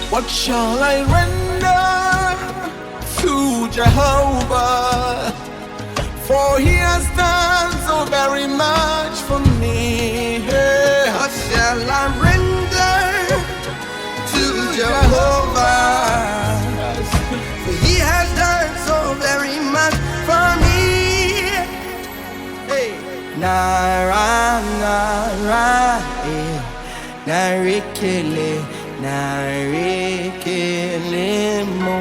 What shall I render to Jehovah? For he has done so very much for me. What shall I render to Jehovah? For he has done so very much for me. Hey. Nara, nara, narikele, narikele mo.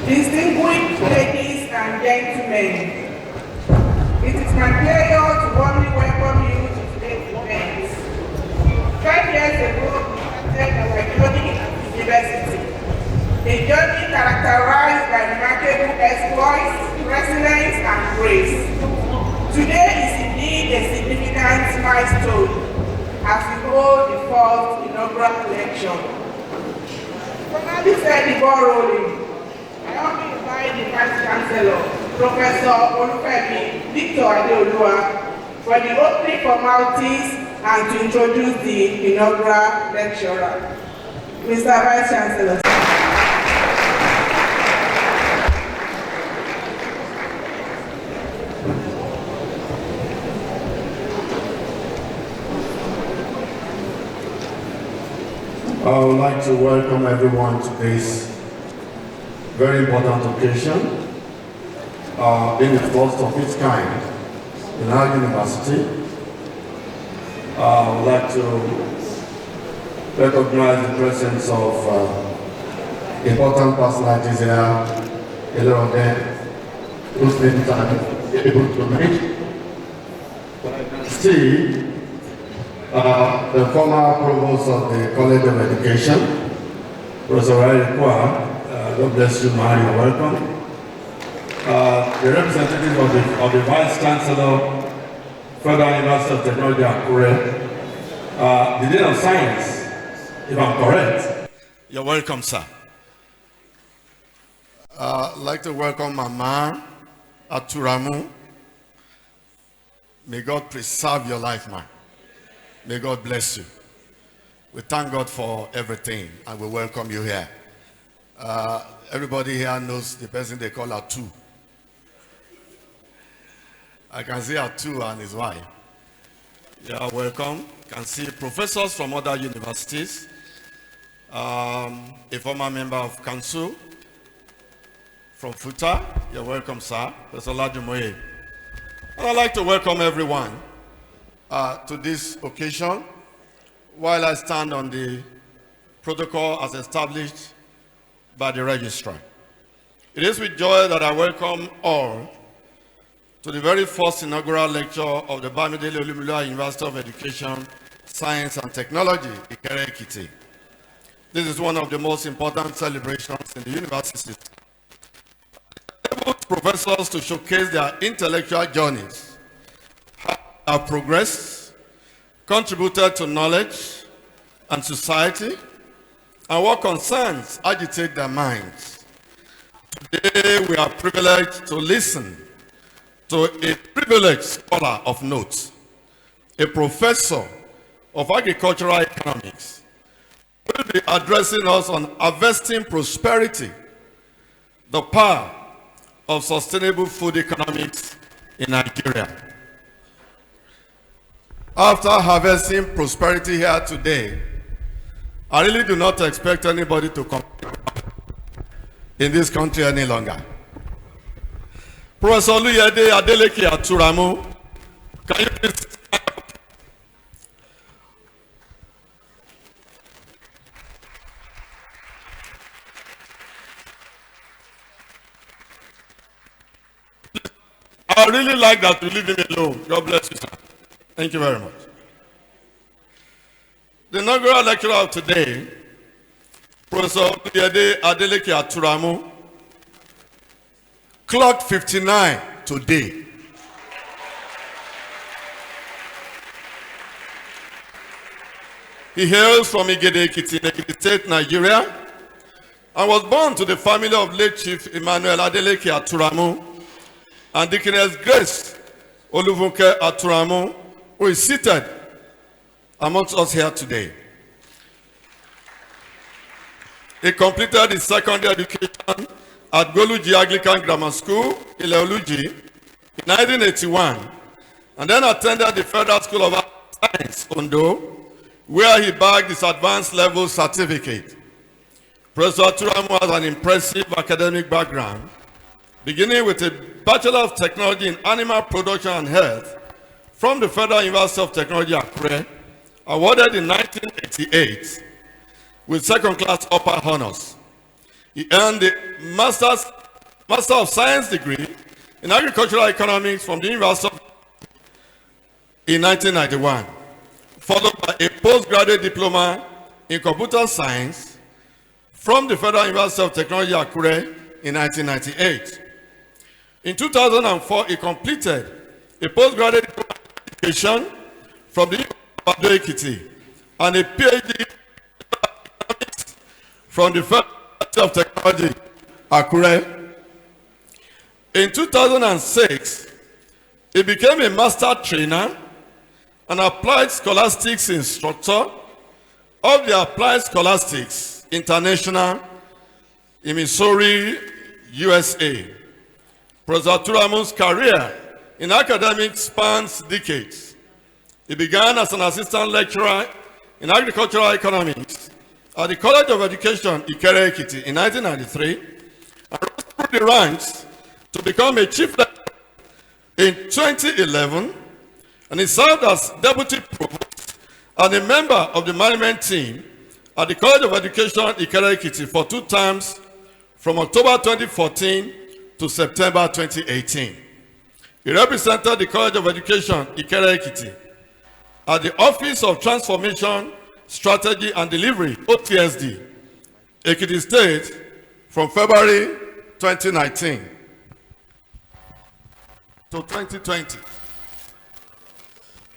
Distinguished ladies and gentlemen, it is my pleasure to warmly welcome you to today's event. 5 years ago, we started our journey at the university, a journey characterized by remarkable exploits, resilience, and grace. Today is indeed a significant milestone as we hold the fourth inaugural lecture. Formally set the ball rolling. I humbly invite the Vice Chancellor, Professor Oluyede, for the opening formalities and to introduce the inaugural lecturer. Mr. Vice Chancellor. I would like to welcome everyone to this very important occasion, being the first of its kind in our university. I would like to recognize the presence of important personalities here, a lot of them whose names I'm able to make. But I can see the former provost of the College of Education, Professor Oluyede. God bless you, man. You're welcome. The representative of the Vice Chancellor Federal University of Technology, Akure, the Dean of Science, if I'm correct. You're welcome, sir. I'd like to welcome Mama Aturamu. May God preserve your life, man. May God bless you. We thank God for everything, and we welcome you here. Everybody here knows the person they call Atu. I can see Atu and his wife. You are welcome. You can see professors from other universities. A former member of council from FUTA. You're welcome, sir. Professor Lajumoye. And I'd like to welcome everyone to this occasion while I stand on the protocol as established by the registrar. It is with joy that I welcome all to the very first inaugural lecture of the Bamidele Olumilua University of Education, Science and Technology, Ikere-Ekiti. This is one of the most important celebrations in the university. Professors to showcase their intellectual journeys, have progressed, contributed to knowledge and society, and what concerns agitate their minds. Today we are privileged to listen to a privileged scholar of note, a professor of agricultural economics, who will be addressing us on harvesting prosperity, the power of sustainable food economics in Nigeria. After harvesting prosperity here today, I really do not expect anybody to come in this country any longer. Professor Oluyede, Adeleke, Aturamu, can you please stand up? I really like that you leave him alone. God bless you, sir. Thank you very much. The inaugural lecturer of today, Professor Oluyede Adeleke Aturamu, clocked 59 today. He hails from Ikere-Ekiti, Ekiti State, Nigeria, and was born to the family of late Chief Emmanuel Adeleke Aturamu and Deaconess Grace Oluvunke Aturamu, who is seated amongst us here today. He completed his secondary education at Goluji Anglican Grammar School, Ile-Oluji, in 1981, and then attended the Federal School of Science, Ondo, where he bagged his advanced level certificate. Professor Aturamu has an impressive academic background, beginning with a Bachelor of Technology in Animal Production and Health from the Federal University of Technology, Akure, awarded in 1988 with second-class upper honors. He earned the Master of Science degree in Agricultural Economics from the University of in 1991, followed by a postgraduate diploma in Computer Science from the Federal University of Technology, Akure in 1998. In 2004, he completed a postgraduate diploma in education from the Ikere-Ekiti and a PhD in economics from the Federal University of Technology, Akure. In 2006, he became a master trainer and applied scholastics instructor of the Applied Scholastics International in Missouri, USA. Professor Aturamu's career in academics spans decades. He began as an assistant lecturer in agricultural economics at the College of Education, Ikere-Ekiti in 1993, and rose through the ranks to become a chief lecturer in 2011, and he served as deputy provost and a member of the management team at the College of Education, Ikere-Ekiti for 2 terms from October 2014 to September 2018. He represented the College of Education, Ikere-Ekiti, at the Office of Transformation, Strategy and Delivery, OTSD, Ekiti State, from February 2019 to 2020.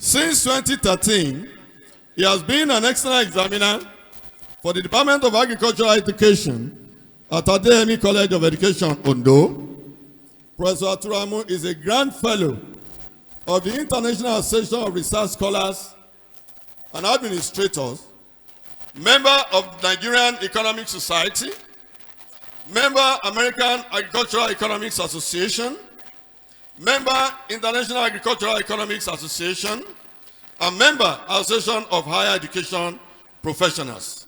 Since 2013, he has been an external examiner for the Department of Agricultural Education at Adeleke College of Education, Ondo. Professor Aturamu is a Grand Fellow of the International Association of Research Scholars and Administrators, member of the Nigerian Economic Society, member American Agricultural Economics Association, member International Agricultural Economics Association, and member Association of Higher Education Professionals.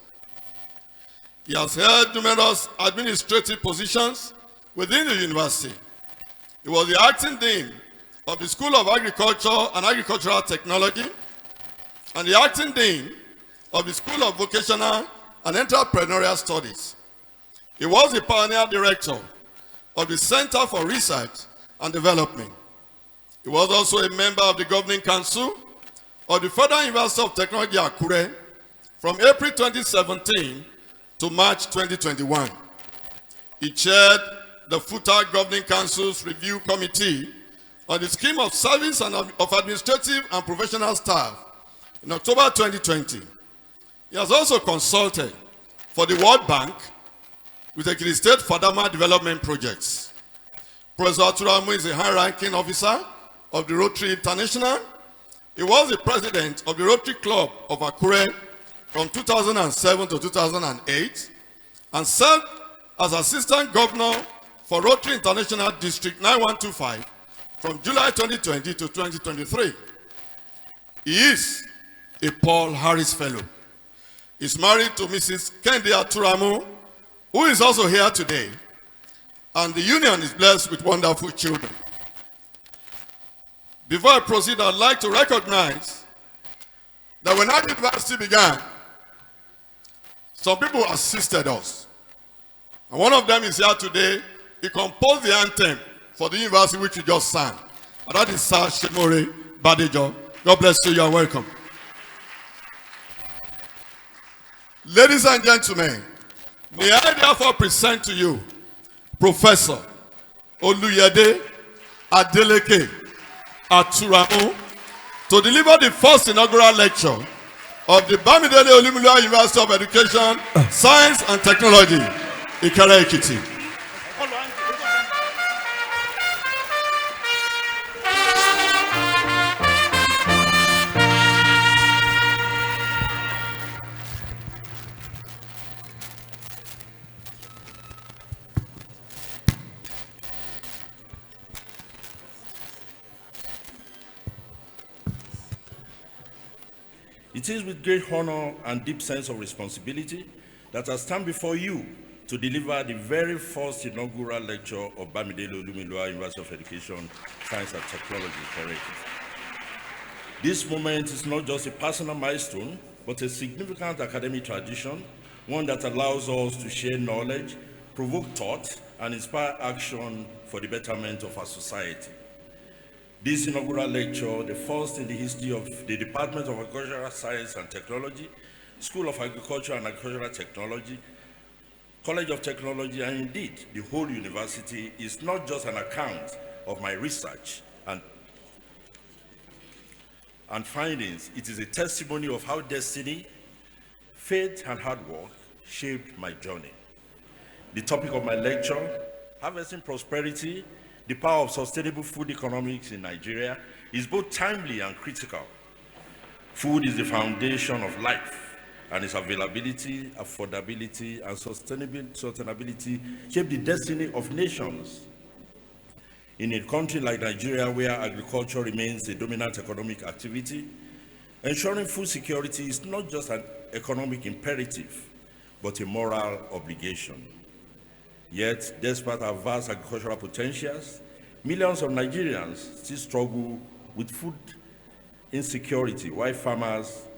He has held numerous administrative positions within the university. He was the acting dean of the School of Agriculture and Agricultural Technology and the acting dean of the School of Vocational and Entrepreneurial Studies. He was the pioneer director of the Center for Research and Development. He was also a member of the Governing Council of the Federal University of Technology, Akure, from April 2017 to March 2021. He chaired the FUTA Governing Council's Review Committee on the Scheme of Service and of Administrative and Professional Staff in October 2020. He has also consulted for the World Bank with the Ikere State Fadama Development Projects. Professor Aturamu is a high-ranking officer of the Rotary International. He was the president of the Rotary Club of Akure from 2007 to 2008 and served as assistant governor for Rotary International District 9125 from July 2020 to 2023. He is a Paul Harris Fellow. He's married to Mrs. Kendi Aturamu, who is also here today, and the union is blessed with wonderful children. Before I proceed, I'd like to recognize that when our university began, some people assisted us. And one of them is here today. He composed the anthem for the university which we just sang. And that is Sir Shemore Badejo. God bless you. You are welcome. Ladies and gentlemen, may I therefore present to you Professor Oluyede Adeleke Aturamu to deliver the first inaugural lecture of the Bamidele Olumilua University of Education, Science and Technology, Ikere-Ekiti. It is with great honor and deep sense of responsibility that I stand before you to deliver the very first inaugural lecture of Bamidele Olumilua University of Education, Science and Technology, Ikere-Ekiti. This moment is not just a personal milestone, but a significant academic tradition, one that allows us to share knowledge, provoke thought, and inspire action for the betterment of our society. This inaugural lecture, the first in the history of the Department of Agricultural Science and Technology, School of Agriculture and Agricultural Technology, College of Technology, and indeed the whole university, is not just an account of my research and findings. It is a testimony of how destiny, faith, and hard work shaped my journey. The topic of my lecture, Harvesting Prosperity, the power of sustainable food economics in Nigeria, is both timely and critical. Food is the foundation of life, and its availability, affordability, and sustainability shape the destiny of nations. In a country like Nigeria, where agriculture remains a dominant economic activity, ensuring food security is not just an economic imperative, but a moral obligation. Yet, despite our vast agricultural potentials, millions of Nigerians still struggle with food insecurity, while farmers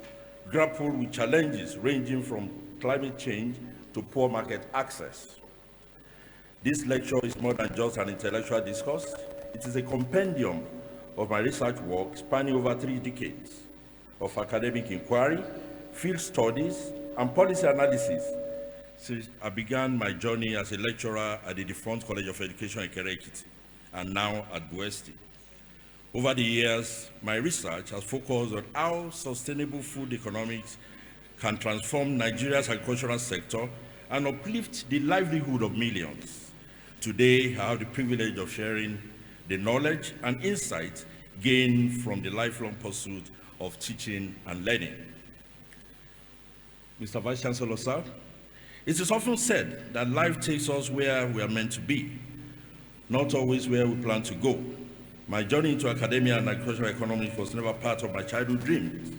grapple with challenges ranging from climate change to poor market access. This lecture is more than just an intellectual discourse. It is a compendium of my research work spanning over 3 decades of academic inquiry, field studies, and policy analysis since I began my journey as a lecturer at the defunct College of Education in Ikere-Ekiti, and now at Buesti. Over the years, my research has focused on how sustainable food economics can transform Nigeria's agricultural sector and uplift the livelihood of millions. Today, I have the privilege of sharing the knowledge and insight gained from the lifelong pursuit of teaching and learning. Mr. Vice Chancellor, sir, it is often said that life takes us where we are meant to be, not always where we plan to go. My journey into academia and agricultural economics was never part of my childhood dreams.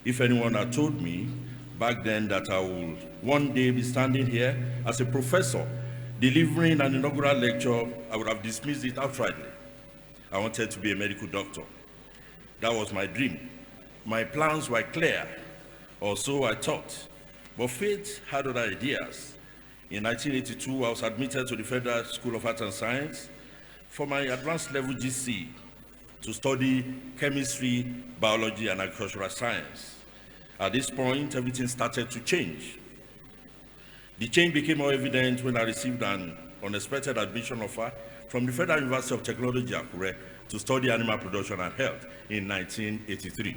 If anyone had told me back then that I would one day be standing here as a professor delivering an inaugural lecture, I would have dismissed it outrightly. I wanted to be a medical doctor. That was my dream. My plans were clear, or so I thought. But fate had other ideas. In 1982, I was admitted to the Federal School of Arts and Science for my advanced level GC to study chemistry, biology, and agricultural science. At this point, everything started to change. The change became more evident when I received an unexpected admission offer from the Federal University of Technology, Akure, to study animal production and health in 1983.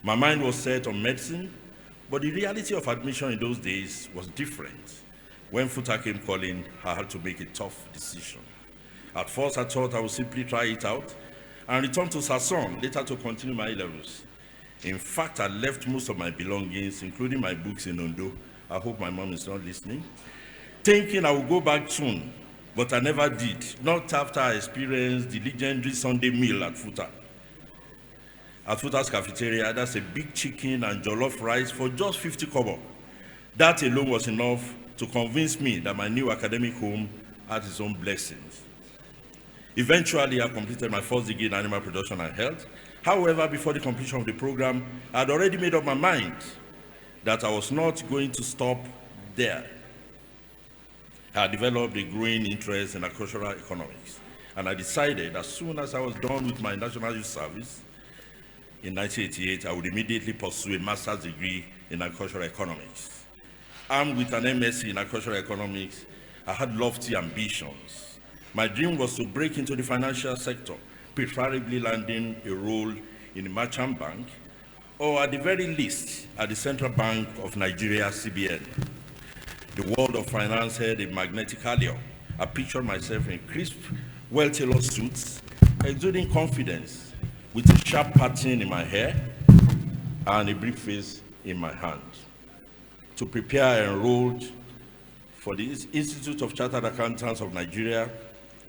My mind was set on medicine, but the reality of admission in those days was different. When FUTA came calling, I had to make a tough decision. At first, I thought I would simply try it out and return to Sasson, later to continue my A-levels. In fact, I left most of my belongings, including my books in Ondo. I hope my mom is not listening. Thinking I would go back soon, but I never did, not after I experienced the legendary Sunday meal at FUTA. At FUTA's cafeteria, that's a big chicken and jollof rice for just 50 kobo. That alone was enough to convince me that my new academic home had its own blessings. Eventually, I completed my first degree in animal production and health. However, before the completion of the program, I had already made up my mind that I was not going to stop there. I had developed a growing interest in agricultural economics, and I decided as soon as I was done with my National Youth Service in 1988, I would immediately pursue a master's degree in agricultural economics. Armed with an MSc in agricultural economics, I had lofty ambitions. My dream was to break into the financial sector, preferably landing a role in a merchant bank, or at the very least, at the Central Bank of Nigeria, CBN. The world of finance had a magnetic allure. I pictured myself in crisp, well-tailored suits, exuding confidence, with a sharp pattern in my hair and a briefcase in my hand. To prepare, I enrolled for the Institute of Chartered Accountants of Nigeria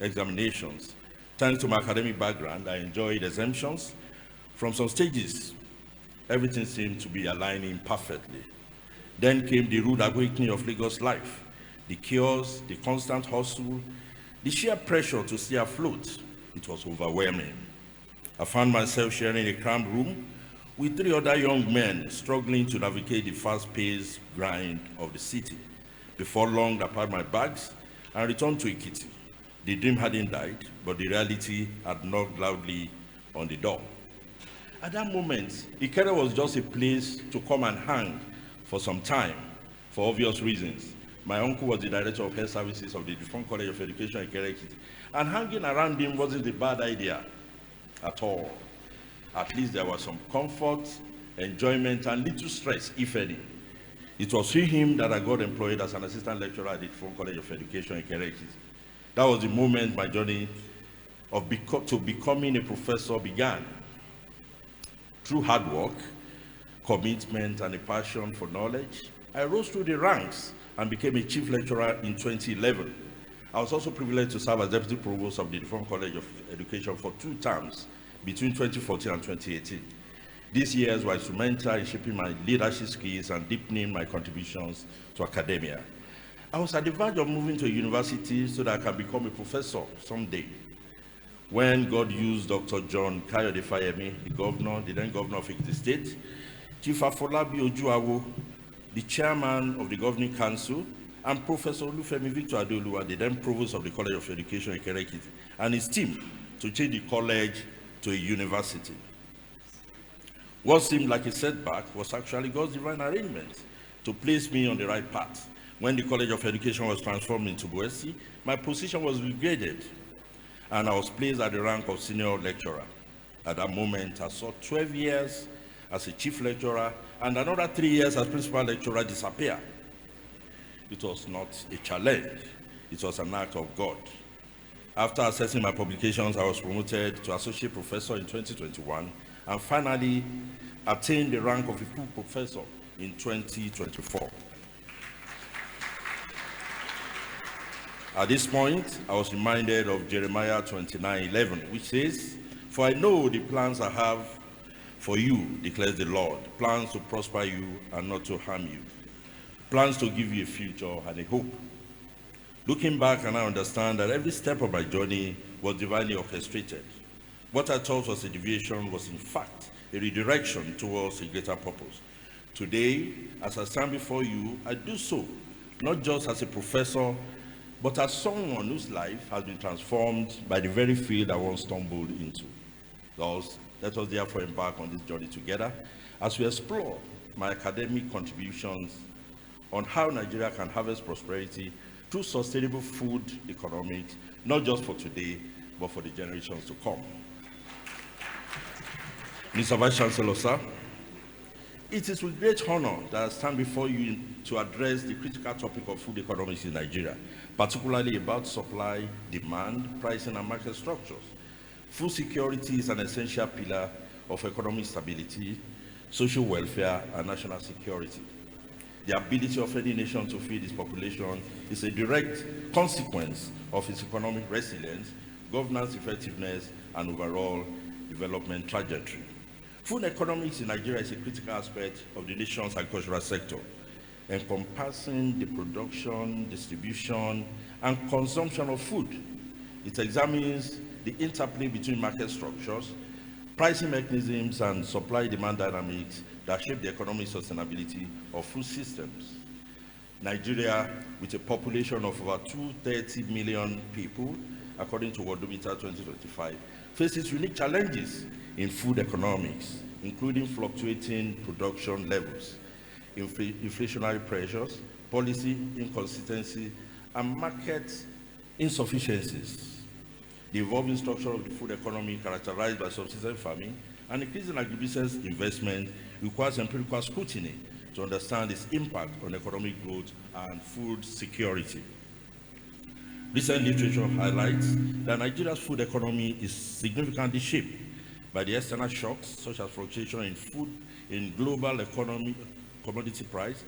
examinations. Thanks to my academic background, I enjoyed exemptions. From some stages, everything seemed to be aligning perfectly. Then came the rude awakening of Lagos life, the chaos, the constant hustle, the sheer pressure to stay afloat. It was overwhelming. I found myself sharing a cramped room with 3 other young men struggling to navigate the fast-paced grind of the city. Before long, I packed my bags and returned to Ekiti. The dream hadn't died, but the reality had knocked loudly on the door. At that moment, Ikere was just a place to come and hang for some time, for obvious reasons. My uncle was the director of health services of the defunct College of Education in Ikere-Ekiti, and hanging around him wasn't a bad idea at all. At least there was some comfort, enjoyment, and little stress, if any. It was through him that I got employed as an assistant lecturer at the defunct College of Education in Ikere-Ekiti. That was the moment my journey to becoming a professor began. Through hard work, commitment, and a passion for knowledge, I rose through the ranks and became a chief lecturer in 2011. I was also privileged to serve as deputy provost of the defunct College of Education for 2 terms between 2014 and 2018. These years were instrumental in shaping my leadership skills and deepening my contributions to academia. I was at the verge of moving to a university so that I can become a professor someday. When God used Dr. John Kayode Fayemi, the then governor of Ekiti State, Chief Afolabi Ojuawo, the chairman of the governing council, and Professor Olufemi Victor Adeleke, the then provost of the College of Education in Ikere-Ekiti, and his team to change the college to a university. What seemed like a setback was actually God's divine arrangement to place me on the right path. When the College of Education was transformed into Boesi, my position was regraded. and I was placed at the rank of senior lecturer. At that moment, I saw 12 years as a chief lecturer and another 3 years as principal lecturer disappear. It was not a challenge, it was an act of God. After assessing my publications, I was promoted to associate professor in 2021 and finally attained the rank of a full professor in 2024. At this point, I was reminded of Jeremiah 29:11, which says, "For I know the plans I have for you, declares the Lord, plans to prosper you and not to harm you, plans to give you a future and a hope." Looking back, and I understand that every step of my journey was divinely orchestrated. What I thought was a deviation was in fact a redirection towards a greater purpose. Today, as I stand before you, I do so not just as a professor, but as someone whose life has been transformed by the very field I once stumbled into. Thus, let us therefore embark on this journey together as we explore my academic contributions on how Nigeria can harvest prosperity through sustainable food economics, not just for today, but for the generations to come. Mr. Vice Chancellor, sir, it is with great honor that I stand before you to address the critical topic of food economics in Nigeria, particularly about supply, demand, pricing, and market structures. Food security is an essential pillar of economic stability, social welfare, and national security. The ability of any nation to feed its population is a direct consequence of its economic resilience, governance effectiveness, and overall development trajectory. Food economics in Nigeria is a critical aspect of the nation's agricultural sector, encompassing the production, distribution, and consumption of food. It examines the interplay between market structures, pricing mechanisms, and supply-demand dynamics that shape the economic sustainability of food systems. Nigeria, with a population of over 230 million people, according to Worldometer 2025, faces unique challenges in food economics, including fluctuating production levels, inflationary pressures, policy inconsistency, and market insufficiencies. The evolving structure of the food economy, characterized by subsistence farming and increasing agribusiness investment, requires empirical scrutiny to understand its impact on economic growth and food security. Recent literature highlights that Nigeria's food economy is significantly shaped by the external shocks, such as fluctuation in global economy, commodity price,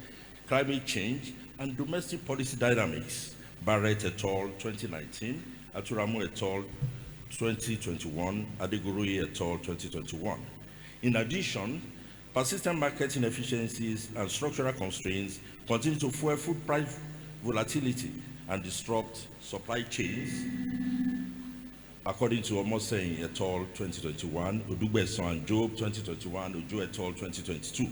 climate change, and domestic policy dynamics. Barrett et al. 2019, Aturamu et al. 2021, Adeleke et al. 2021. In addition, persistent market inefficiencies and structural constraints continue to fuel food price volatility and disrupt supply chains, according to Omosei et al. 2021, Odugbeson and Job 2021, Ojo et al. 2022.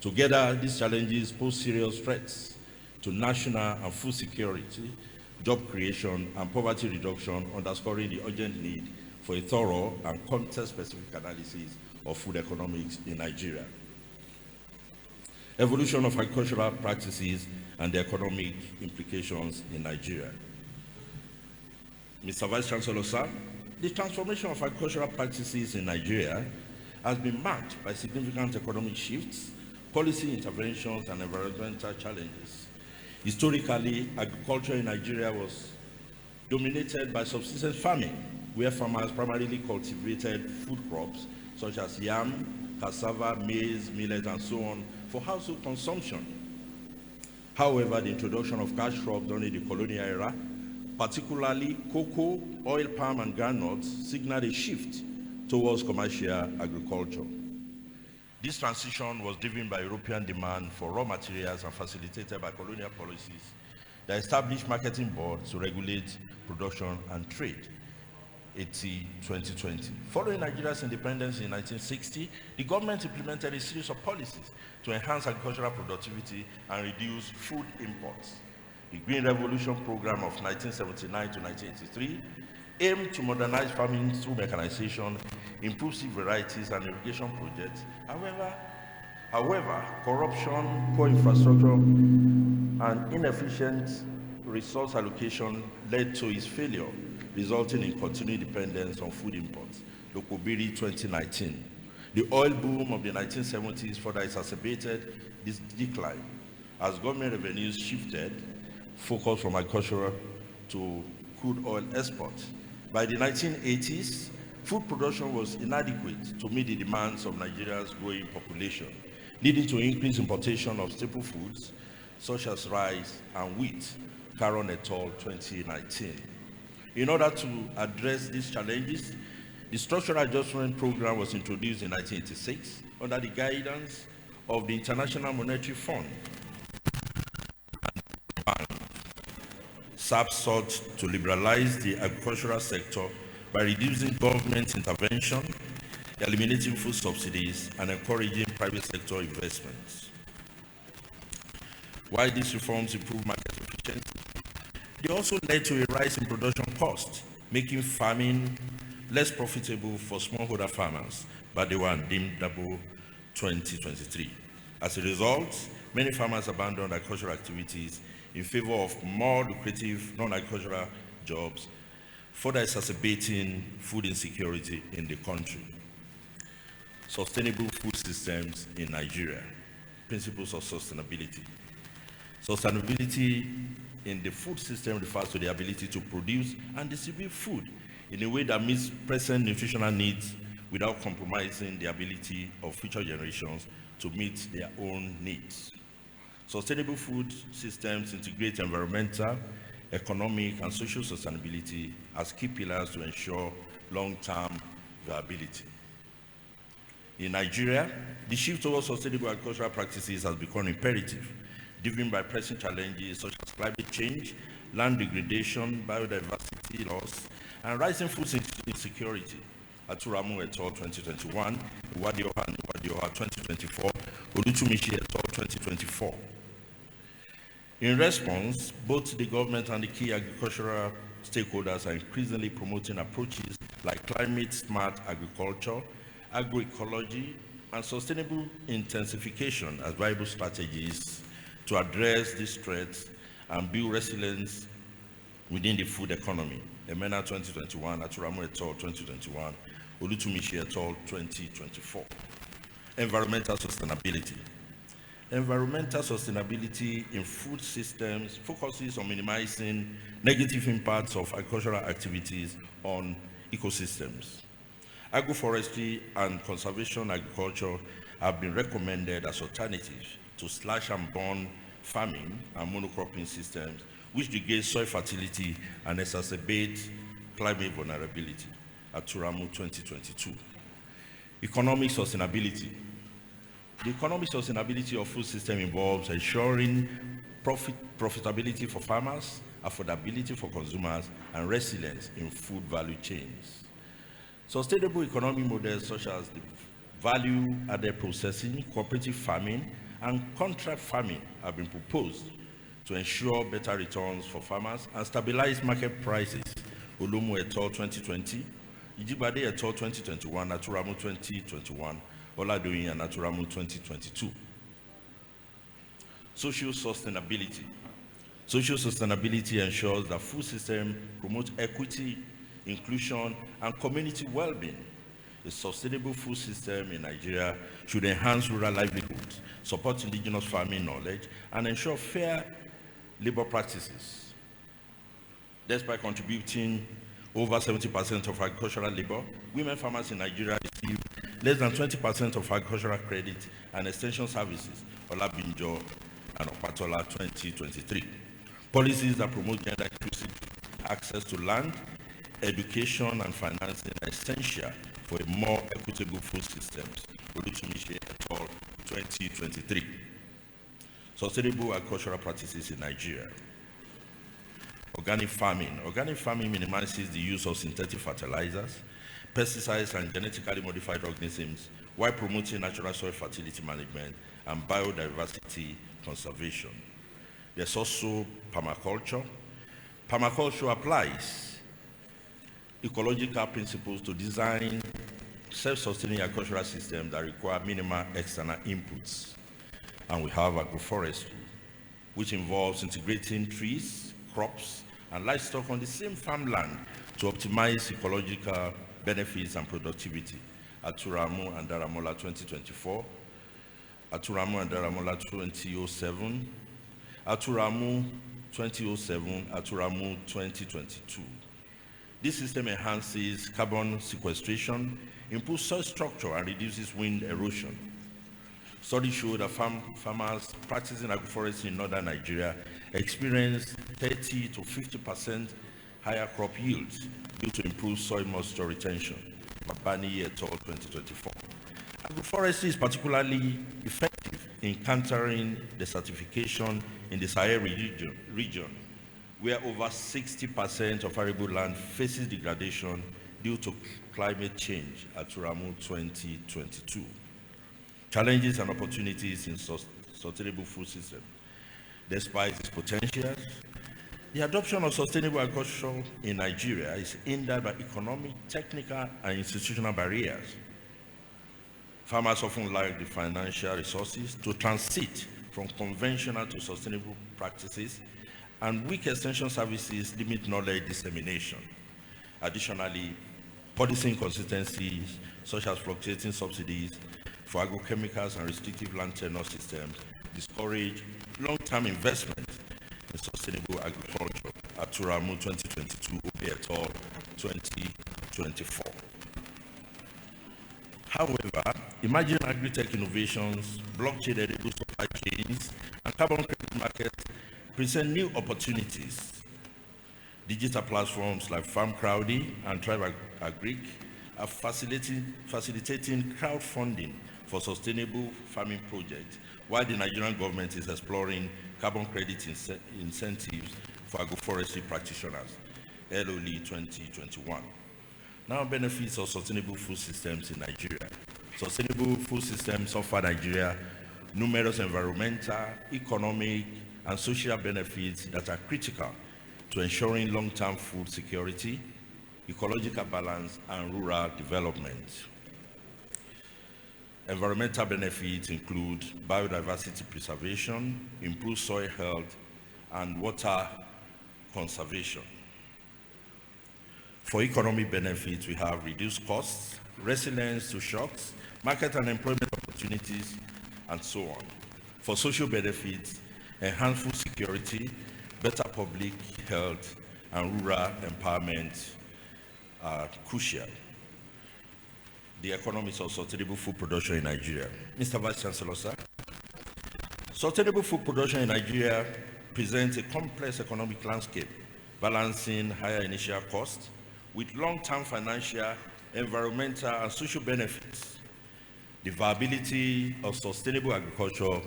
Together, these challenges pose serious threats to national and food security, job creation, and poverty reduction, underscoring the urgent need for a thorough and context-specific analysis of food economics in Nigeria. Evolution of agricultural practices and the economic implications in Nigeria. Mr. Vice Chancellor, sir, the transformation of agricultural practices in Nigeria has been marked by significant economic shifts, policy interventions, and environmental challenges. Historically, agriculture in Nigeria was dominated by subsistence farming, where farmers primarily cultivated food crops such as yam, cassava, maize, millet, and so on for household consumption. However, the introduction of cash crops during the colonial era, particularly cocoa, oil palm, and groundnuts, signaled a shift towards commercial agriculture. This transition was driven by European demand for raw materials and facilitated by colonial policies that established marketing boards to regulate production and trade. 2020. Following Nigeria's independence in 1960, the government implemented a series of policies to enhance agricultural productivity and reduce food imports. The Green Revolution program of 1979 to 1983 aimed to modernize farming through mechanization, improve seed varieties, and irrigation projects. However, corruption, poor infrastructure, and inefficient resource allocation led to its failure resulting in continued dependence on food imports. Lokobiri 2019. The oil boom of the 1970s further exacerbated this decline as government revenues shifted focus from agriculture to crude oil export. By the 1980s, food production was inadequate to meet the demands of Nigeria's growing population, leading to increased importation of staple foods such as rice and wheat. Caron et al. 2019. In order to address these challenges, the Structural Adjustment Program was introduced in 1986 under the guidance of the International Monetary Fund. SAP sought to liberalize the agricultural sector by reducing government intervention, eliminating food subsidies, and encouraging private sector investments. While these reforms improved market efficiency, they also led to a rise in production costs, making farming less profitable for smallholder farmers, but they were undeemable 2023. As a result, many farmers abandoned agricultural activities in favor of more lucrative non-agricultural jobs, further exacerbating food insecurity in the country. Sustainable food systems in Nigeria. Principles of sustainability. Sustainability in the food system refers to the ability to produce and distribute food in a way that meets present nutritional needs without compromising the ability of future generations to meet their own needs. Sustainable food systems integrate environmental, economic, and social sustainability as key pillars to ensure long-term viability. In Nigeria, the shift towards sustainable agricultural practices has become imperative, driven by pressing challenges such as climate change, land degradation, biodiversity loss, and rising food insecurity. Aturamu et al. 2021, Iwadioha and Iwadioha 2024, Olutumishi et al. 2024. In response, both the government and the key agricultural stakeholders are increasingly promoting approaches like climate-smart agriculture, agroecology, and sustainable intensification as viable strategies to address these threats and build resilience within the food economy. Emena 2021, Aturamu et al. 2021, Olutumishi et al. 2024. Environmental sustainability. Environmental sustainability in food systems focuses on minimizing negative impacts of agricultural activities on ecosystems. Agroforestry and conservation agriculture have been recommended as alternatives to slash and burn farming and monocropping systems, which degrade soil fertility and exacerbate climate vulnerability. Aturamu 2022. Economic sustainability. The economic sustainability of food system involves ensuring profitability for farmers, affordability for consumers, and resilience in food value chains. Sustainable economic models such as the value-added processing, cooperative farming, and contract farming have been proposed to ensure better returns for farmers and stabilize market prices. Olumu et al. 2020, Ijibade et al. 2021, Aturamu 2021, Oladoyin and Aturamu 2022. Social sustainability. Social sustainability ensures that food system promotes equity, inclusion, and community well-being. A sustainable food system in Nigeria should enhance rural livelihoods, support indigenous farming knowledge, and ensure fair labor practices. Despite contributing over 70% of agricultural labor, women farmers in Nigeria receive less than 20% of agricultural credit and extension services. Olabinjo and Opatola 2023. Policies that promote gender inclusive access to land, education, and financing are essential for a more equitable food systems. Olutumishi et al. 2023. Sustainable agricultural practices in Nigeria. Organic farming. Organic farming minimizes the use of synthetic fertilizers, pesticides, and genetically modified organisms while promoting natural soil fertility management and biodiversity conservation. There's also permaculture. Permaculture applies ecological principles to design self-sustaining agricultural systems that require minimal external inputs. And we have agroforestry, which involves integrating trees, crops, and livestock on the same farmland to optimize ecological benefits and productivity. Aturamu and Daramola 2024, Aturamu and Daramola 2007, Aturamu 2007, Aturamu 2022. This system enhances carbon sequestration, improves soil structure, and reduces wind erosion. Studies show that farmers practicing agroforestry in northern Nigeria experience 30 to 50% higher crop yields due to improved soil moisture retention. Babani et al. 2024. Agroforestry is particularly effective in countering desertification in the Sahel region, where over 60% of arable land faces degradation due to climate change. Aturamu 2022. Challenges and opportunities in sustainable food system. Despite its potential, the adoption of sustainable agriculture in Nigeria is hindered by economic, technical, and institutional barriers. Farmers often lack the financial resources to transit from conventional to sustainable practices, and weak extension services limit knowledge dissemination. Additionally, policy inconsistencies, such as fluctuating subsidies for agrochemicals and restrictive land tenure systems, discourage long-term investment in sustainable agriculture. Aturamu 2022, Obe et al. 2024. However, emerging agri-tech innovations, blockchain-enabled supply chains, and carbon credit markets present new opportunities. Digital platforms like FarmCrowdy and TribeAgric are facilitating crowdfunding for sustainable farming projects, while the Nigerian government is exploring carbon credit incentives for agroforestry practitioners. LOLI 2021. Now, benefits of sustainable food systems in Nigeria. Sustainable food systems offer Nigeria numerous environmental, economic, and social benefits that are critical to ensuring long-term food security, ecological balance, and rural development. Environmental benefits include biodiversity preservation, improved soil health, and water conservation. For economic benefits, we have reduced costs, resilience to shocks, market and employment opportunities, and so on. For social benefits, enhanced food security, better public health, and rural empowerment are crucial. The economics of sustainable food production in Nigeria. Mr. Vice Chancellor, sir. Sustainable food production in Nigeria presents a complex economic landscape, balancing higher initial costs with long-term financial, environmental, and social benefits. The viability of sustainable agriculture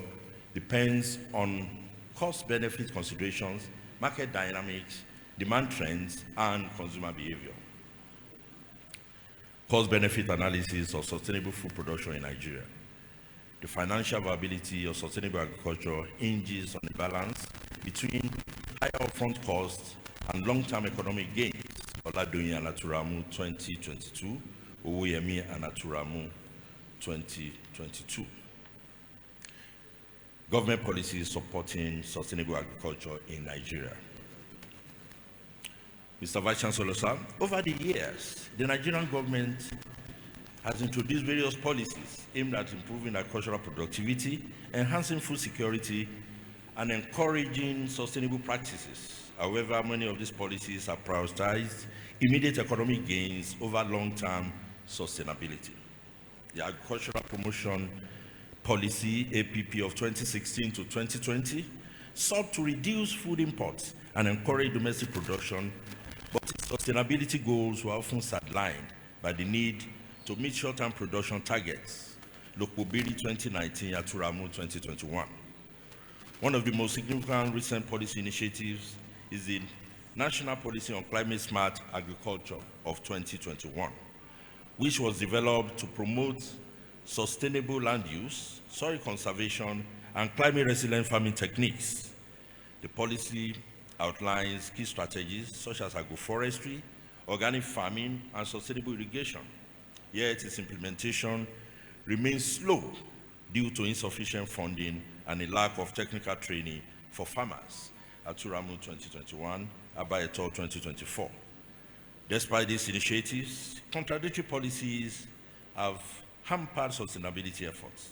depends on cost-benefit considerations, market dynamics, demand trends, and consumer behavior. Cost-benefit analysis of sustainable food production in Nigeria. The financial viability of sustainable agriculture hinges on the balance between higher upfront costs and long-term economic gains. Oladoyin and Aturamu 2022, Owoyemi and Aturamu 2022. Government policies supporting sustainable agriculture in Nigeria. Mr. Vice Chancellor, sir, over the years, the Nigerian government has introduced various policies aimed at improving agricultural productivity, enhancing food security, and encouraging sustainable practices. However, many of these policies have prioritized immediate economic gains over long-term sustainability. The Agricultural Promotion Policy, APP of 2016 to 2020, sought to reduce food imports and encourage domestic production, but its sustainability goals were often sidelined by the need to meet short-term production targets. Lokbobiri 2019, Aturamu 2021. One of the most significant recent policy initiatives is the National Policy on Climate Smart Agriculture of 2021, which was developed to promote sustainable land use, soil conservation, and climate-resilient farming techniques. The policy outlines key strategies such as agroforestry, organic farming, and sustainable irrigation, yet its implementation remains slow due to insufficient funding and a lack of technical training for farmers. Aturamu 2021, Aba et al. 2024. Despite these initiatives, contradictory policies have hampered sustainability efforts.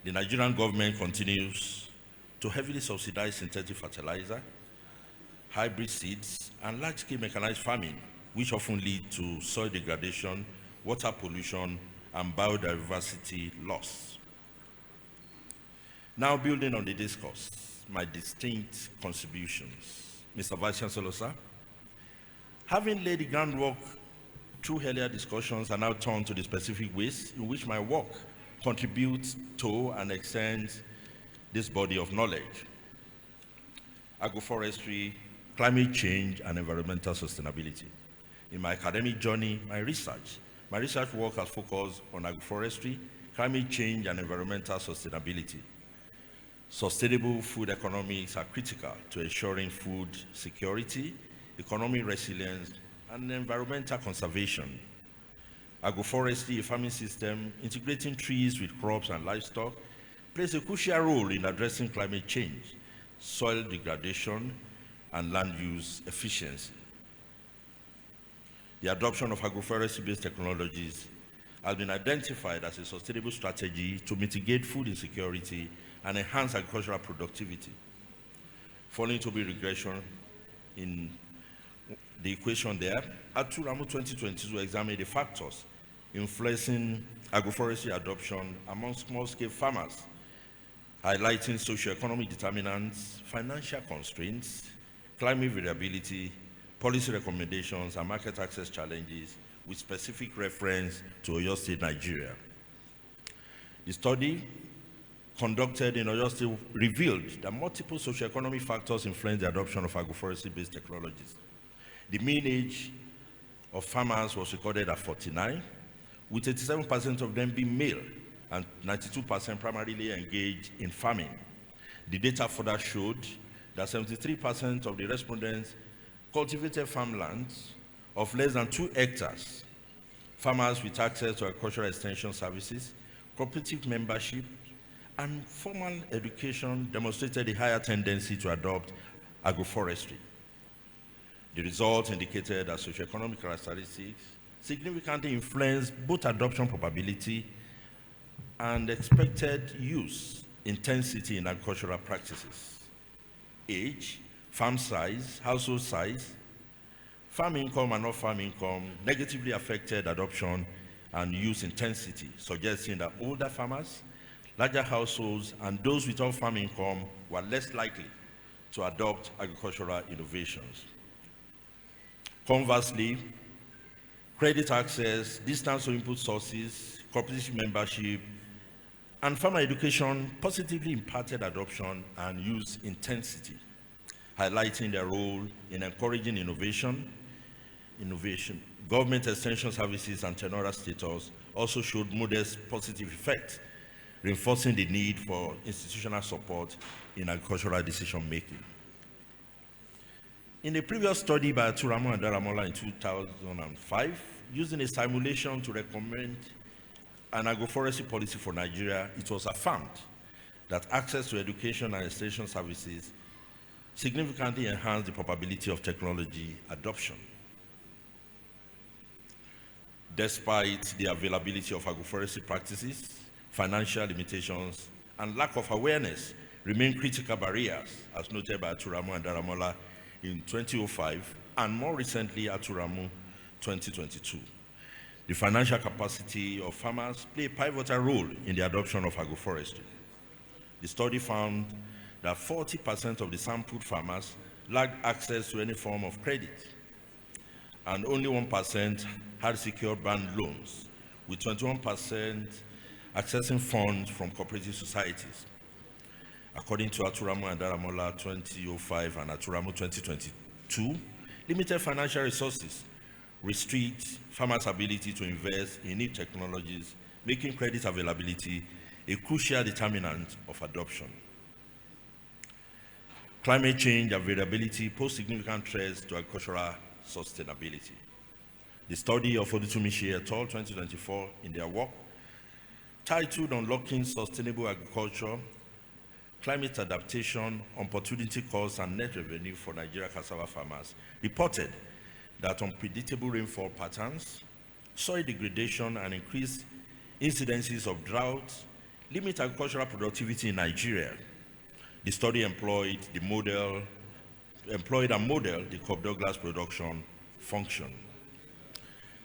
The Nigerian government continues to heavily subsidize synthetic fertilizer, hybrid seeds, and large-scale mechanized farming, which often lead to soil degradation, water pollution, and biodiversity loss. Now, building on the discourse, my distinct contributions. Mr. Vice Chancellor, sir, having laid the groundwork through earlier discussions, I now turn to the specific ways in which my work contributes to and extends this body of knowledge: agroforestry, climate change, and environmental sustainability. In my academic journey, my research work has focused on agroforestry, climate change, and environmental sustainability. Sustainable food economics are critical to ensuring food security, economic resilience, and environmental conservation. Agroforestry, a farming system integrating trees with crops and livestock, plays a crucial role in addressing climate change, soil degradation, and land use efficiency. The adoption of agroforestry-based technologies has been identified as a sustainable strategy to mitigate food insecurity and enhance agricultural productivity. Following to be regression in the equation there, Aturamu 2022 examined the factors influencing agroforestry adoption among small-scale farmers, highlighting socioeconomic determinants, financial constraints, climate variability, policy recommendations, and market access challenges, with specific reference to Oyo State, Nigeria. The study conducted in Oyo State revealed that multiple socioeconomic factors influence the adoption of agroforestry-based technologies. The mean age of farmers was recorded at 49, with 87% of them being male and 92% primarily engaged in farming. The data further showed that 73% of the respondents cultivated farmlands of less than 2 hectares. Farmers with access to agricultural extension services, cooperative membership, and formal education demonstrated a higher tendency to adopt agroforestry. The results indicated that socioeconomic characteristics significantly influence both adoption probability and expected use intensity in agricultural practices. Age, farm size, household size, farm income and non-farm income negatively affected adoption and use intensity, suggesting that older farmers, larger households, and those without farm income were less likely to adopt agricultural innovations. Conversely, credit access, distance to input sources, cooperative membership, and farmer education positively impacted adoption and use intensity, highlighting their role in encouraging innovation. Government extension services and tenora status also showed modest positive effects, reinforcing the need for institutional support in agricultural decision-making. In a previous study by Aturamu and Daramola in 2005, using a simulation to recommend an agroforestry policy for Nigeria, it was affirmed that access to education and extension services significantly enhanced the probability of technology adoption. Despite the availability of agroforestry practices, financial limitations, and lack of awareness remain critical barriers, as noted by Aturamu and Daramola in 2005, and more recently, Aturamu 2022. The financial capacity of farmers play a pivotal role in the adoption of agroforestry. The study found that 40% of the sampled farmers lacked access to any form of credit, and only 1% had secured bank loans, with 21% accessing funds from cooperative societies. According to Aturamu and Daramola 2005 and Aturamu 2022, limited financial resources restrict farmers' ability to invest in new technologies, making credit availability a crucial determinant of adoption. Climate change and variability pose significant threats to agricultural sustainability. The study of Olumilua et al. 2024 in their work, titled Unlocking Sustainable Agriculture, Climate Adaptation, Opportunity Costs and Net Revenue for Nigeria Cassava Farmers, reported that unpredictable rainfall patterns, soil degradation, and increased incidences of drought limit agricultural productivity in Nigeria. The study employed and modeled the Cobb-Douglas production function.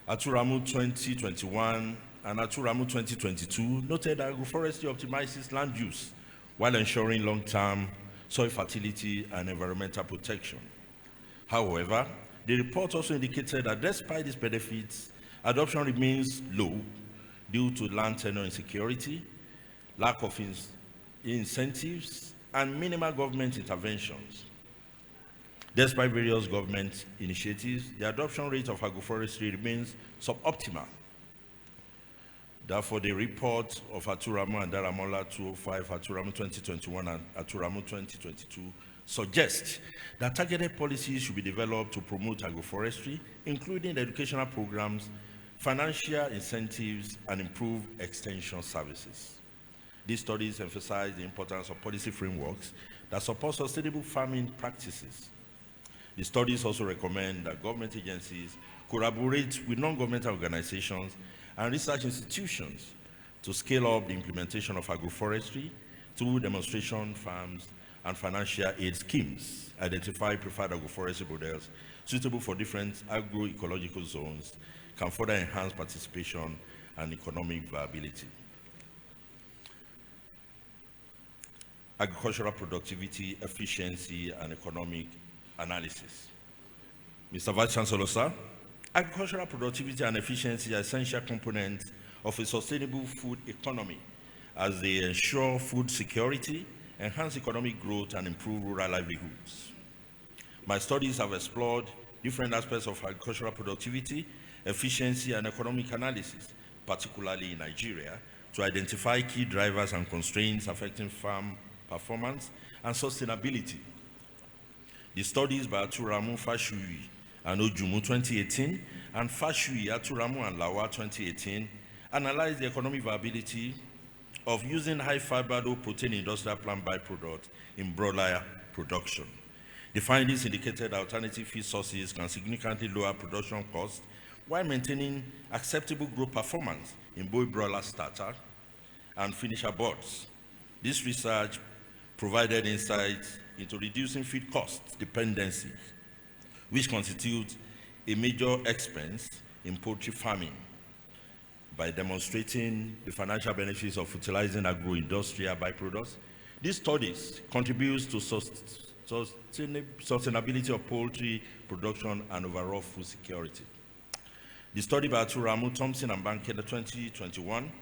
Aturamu 2021 and Aturamu 2022 noted that agroforestry optimizes land use while ensuring long-term soil fertility and environmental protection. However, the report also indicated that despite these benefits, adoption remains low due to land tenure insecurity, lack of incentives, and minimal government interventions. Despite various government initiatives, the adoption rate of agroforestry remains suboptimal. Therefore, the report of Aturamu and Daramola 205, Aturamu 2021 and Aturamu 2022 suggests that targeted policies should be developed to promote agroforestry, including educational programs, financial incentives, and improved extension services. These studies emphasize the importance of policy frameworks that support sustainable farming practices. The studies also recommend that government agencies collaborate with non-governmental organizations and research institutions to scale up the implementation of agroforestry through demonstration farms and financial aid schemes, identify preferred agroforestry models suitable for different agroecological zones, can further enhance participation and economic viability. Agricultural productivity, efficiency, and economic analysis. Mr. Vice Chancellor, sir, agricultural productivity and efficiency are essential components of a sustainable food economy as they ensure food security, enhance economic growth, and improve rural livelihoods. My studies have explored different aspects of agricultural productivity, efficiency, and economic analysis, particularly in Nigeria, to identify key drivers and constraints affecting farm performance and sustainability. The studies by Aturamu, Fashui, and Ojumu 2018, and Fashui, Aturamu, and Lawa 2018, analyzed the economic viability of using high-fiber, low-protein industrial plant byproducts in broiler production. The findings indicated that alternative feed sources can significantly lower production costs while maintaining acceptable growth performance in both broiler starter and finisher birds. This research provided insights into reducing feed cost dependency, which constitutes a major expense in poultry farming, by demonstrating the financial benefits of utilizing agro-industrial byproducts. These studies contribute to sustainability of poultry production and overall food security. The study by Aturamu, Thompson, and Bankhead 2021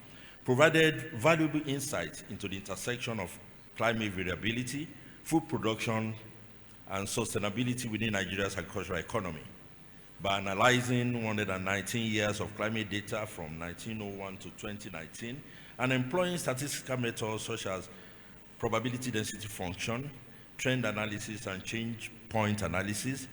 provided valuable insights into the intersection of climate variability, food production, and sustainability within Nigeria's agricultural economy. By analyzing 119 years of climate data from 1901 to 2019 and employing statistical methods such as probability density function, trend analysis, and change point analysis,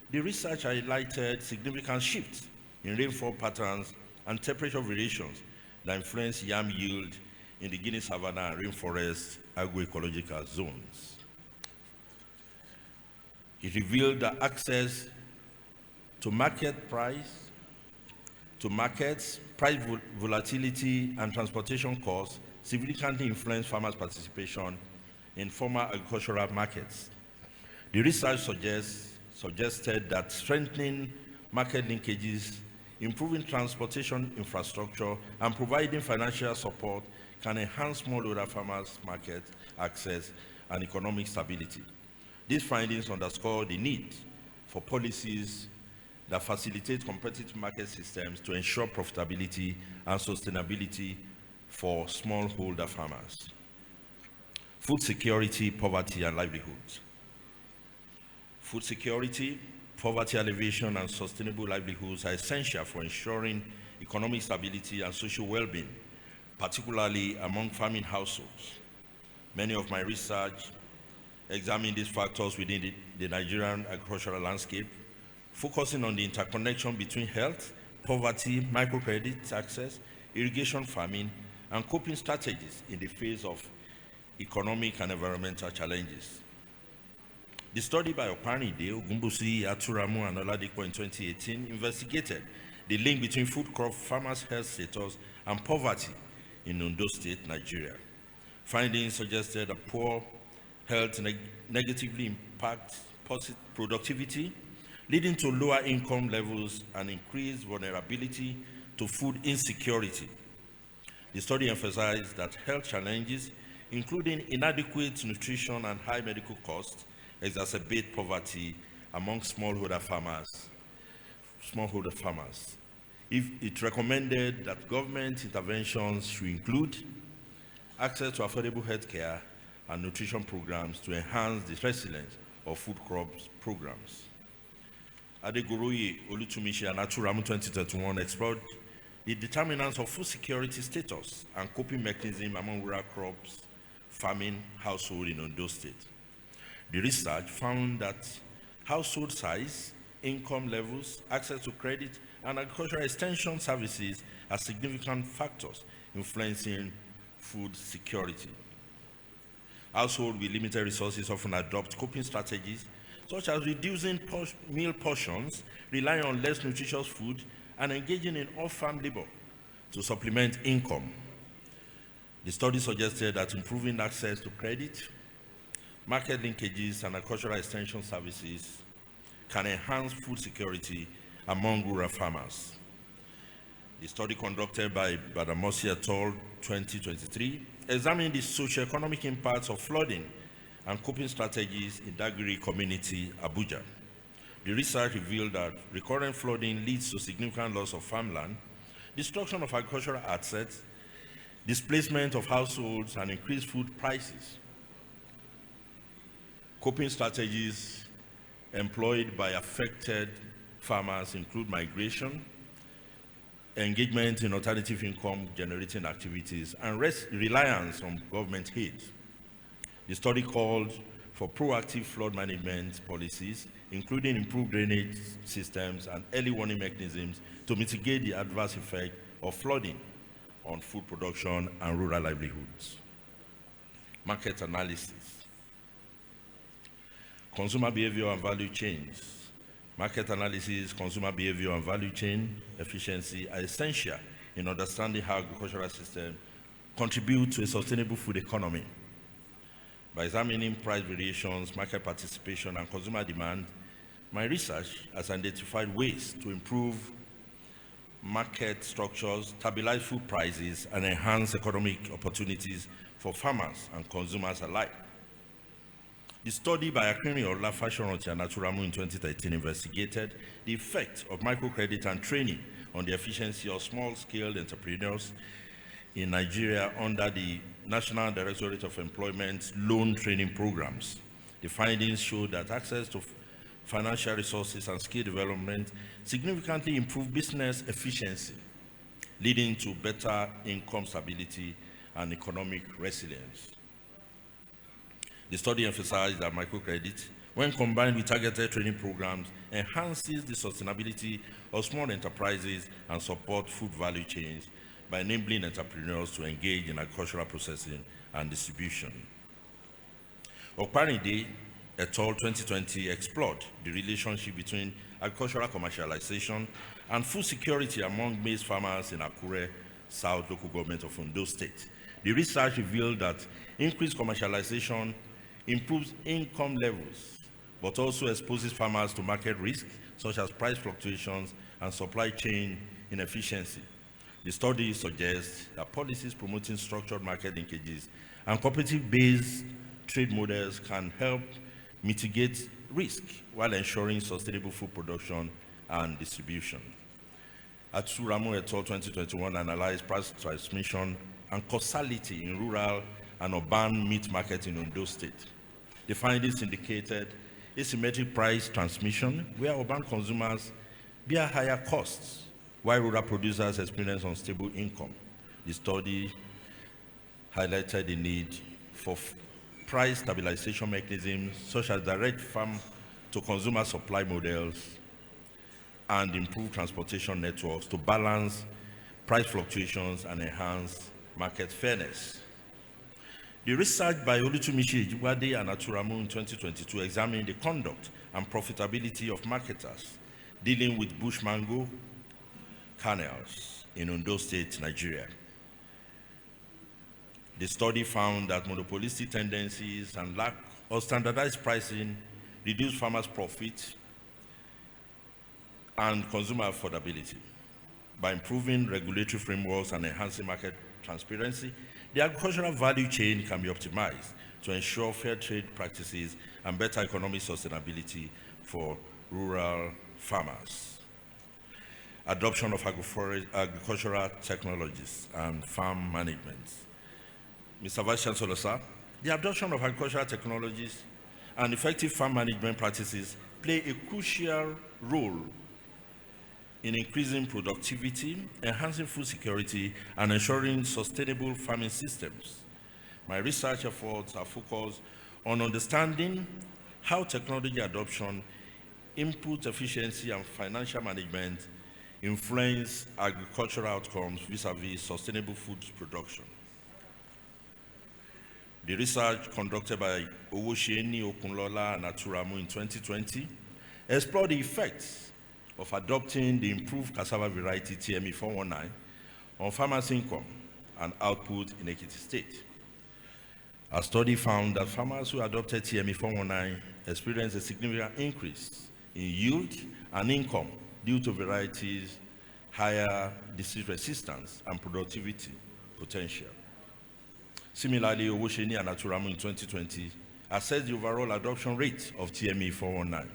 the research highlighted significant shifts in rainfall patterns and temperature variations that influence yam yield in the Guinea savanna and rainforest agroecological zones. It revealed that access to markets, price volatility, and transportation costs significantly influence farmers' participation in formal agricultural markets. The research suggested that strengthening market linkages, improving transportation infrastructure, and providing financial support can enhance smallholder farmers' market access and economic stability. These findings underscore the need for policies that facilitate competitive market systems to ensure profitability and sustainability for smallholder farmers. Food security, poverty, and livelihoods. Food security, poverty alleviation, and sustainable livelihoods are essential for ensuring economic stability and social well-being, particularly among farming households. Many of my research examine these factors within the Nigerian agricultural landscape, focusing on the interconnection between health, poverty, microcredit access, irrigation farming, and coping strategies in the face of economic and environmental challenges. The study by Opanide, Ogumbusi, Aturamu, and Oladikpo in 2018 investigated the link between food crop farmers' health status and poverty in Ondo State, Nigeria. Findings suggested that poor health negatively impacts productivity, leading to lower income levels and increased vulnerability to food insecurity. The study emphasized that health challenges, including inadequate nutrition and high medical costs, exacerbate poverty among smallholder farmers. It recommended that government interventions should include access to affordable health care and nutrition programs to enhance the resilience of food crops programs. Adegoroye, Olutumishi, and Aturamu 2021 explored the determinants of food security status and coping mechanism among rural crops farming household in Ondo State. The research found that household size, income levels, access to credit, and agricultural extension services are significant factors influencing food security. Households with limited resources often adopt coping strategies such as reducing meal portions, relying on less nutritious food, and engaging in off-farm labor to supplement income. The study suggested that improving access to credit, market linkages, and agricultural extension services can enhance food security among rural farmers. The study conducted by Badamosi et al. 2023 examined the socio-economic impacts of flooding and coping strategies in Dagiri community, Abuja. The research revealed that recurrent flooding leads to significant loss of farmland, destruction of agricultural assets, displacement of households, and increased food prices. Coping strategies employed by affected farmers include migration, engagement in alternative income generating activities, and reliance on government aid. The study called for proactive flood management policies, including improved drainage systems and early warning mechanisms to mitigate the adverse effect of flooding on food production and rural livelihoods. Market analysis. Consumer behavior and value chains. Market analysis, consumer behavior, and value chain efficiency are essential in understanding how agricultural systems contribute to a sustainable food economy. By examining price variations, market participation, and consumer demand, my research has identified ways to improve market structures, stabilize food prices, and enhance economic opportunities for farmers and consumers alike. The study by Ikere-Ekiti, Fashoranti, and Aturamu in 2013 investigated the effect of microcredit and training on the efficiency of small-scale entrepreneurs in Nigeria under the National Directorate of Employment loan training programs. The findings showed that access to financial resources and skill development significantly improved business efficiency, leading to better income stability and economic resilience. The study emphasized that microcredit, when combined with targeted training programs, enhances the sustainability of small enterprises and support food value chains by enabling entrepreneurs to engage in agricultural processing and distribution. Opanide et al. 2020 explored the relationship between agricultural commercialization and food security among maize farmers in Akure South local government of Ondo State. The research revealed that increased commercialization improves income levels, but also exposes farmers to market risks such as price fluctuations and supply chain inefficiency. The study suggests that policies promoting structured market linkages and cooperative-based trade models can help mitigate risk while ensuring sustainable food production and distribution. Aturamu et al. 2021 analyzed price transmission and causality in rural and urban meat market in Ondo State. The findings indicated asymmetric price transmission where urban consumers bear higher costs while rural producers experience unstable income. The study highlighted the need for price stabilization mechanisms such as direct farm to consumer supply models and improved transportation networks to balance price fluctuations and enhance market fairness. The research by Oluyede and Aturamu in 2022 examined the conduct and profitability of marketers dealing with bush mango kernels in Ondo State, Nigeria. The study found that monopolistic tendencies and lack of standardized pricing reduce farmers' profit and consumer affordability. By improving regulatory frameworks and enhancing market transparency, the agricultural value chain can be optimized to ensure fair trade practices and better economic sustainability for rural farmers. Adoption of agricultural technologies and farm management. Mr. Vice Chancellor, sir, the adoption of agricultural technologies and effective farm management practices play a crucial role in increasing productivity, enhancing food security, and ensuring sustainable farming systems. My research efforts are focused on understanding how technology adoption, input efficiency, and financial management influence agricultural outcomes vis-a-vis sustainable food production. The research conducted by Oluyede and Aturamu in 2020 explored the effects of adopting the improved cassava variety TME 419 on farmers' income and output in Ekiti State. A study found that farmers who adopted TME 419 experienced a significant increase in yield and income due to varieties' higher disease resistance and productivity potential. Similarly, Oluyede and Aturamu in 2020 assessed the overall adoption rate of TME 419,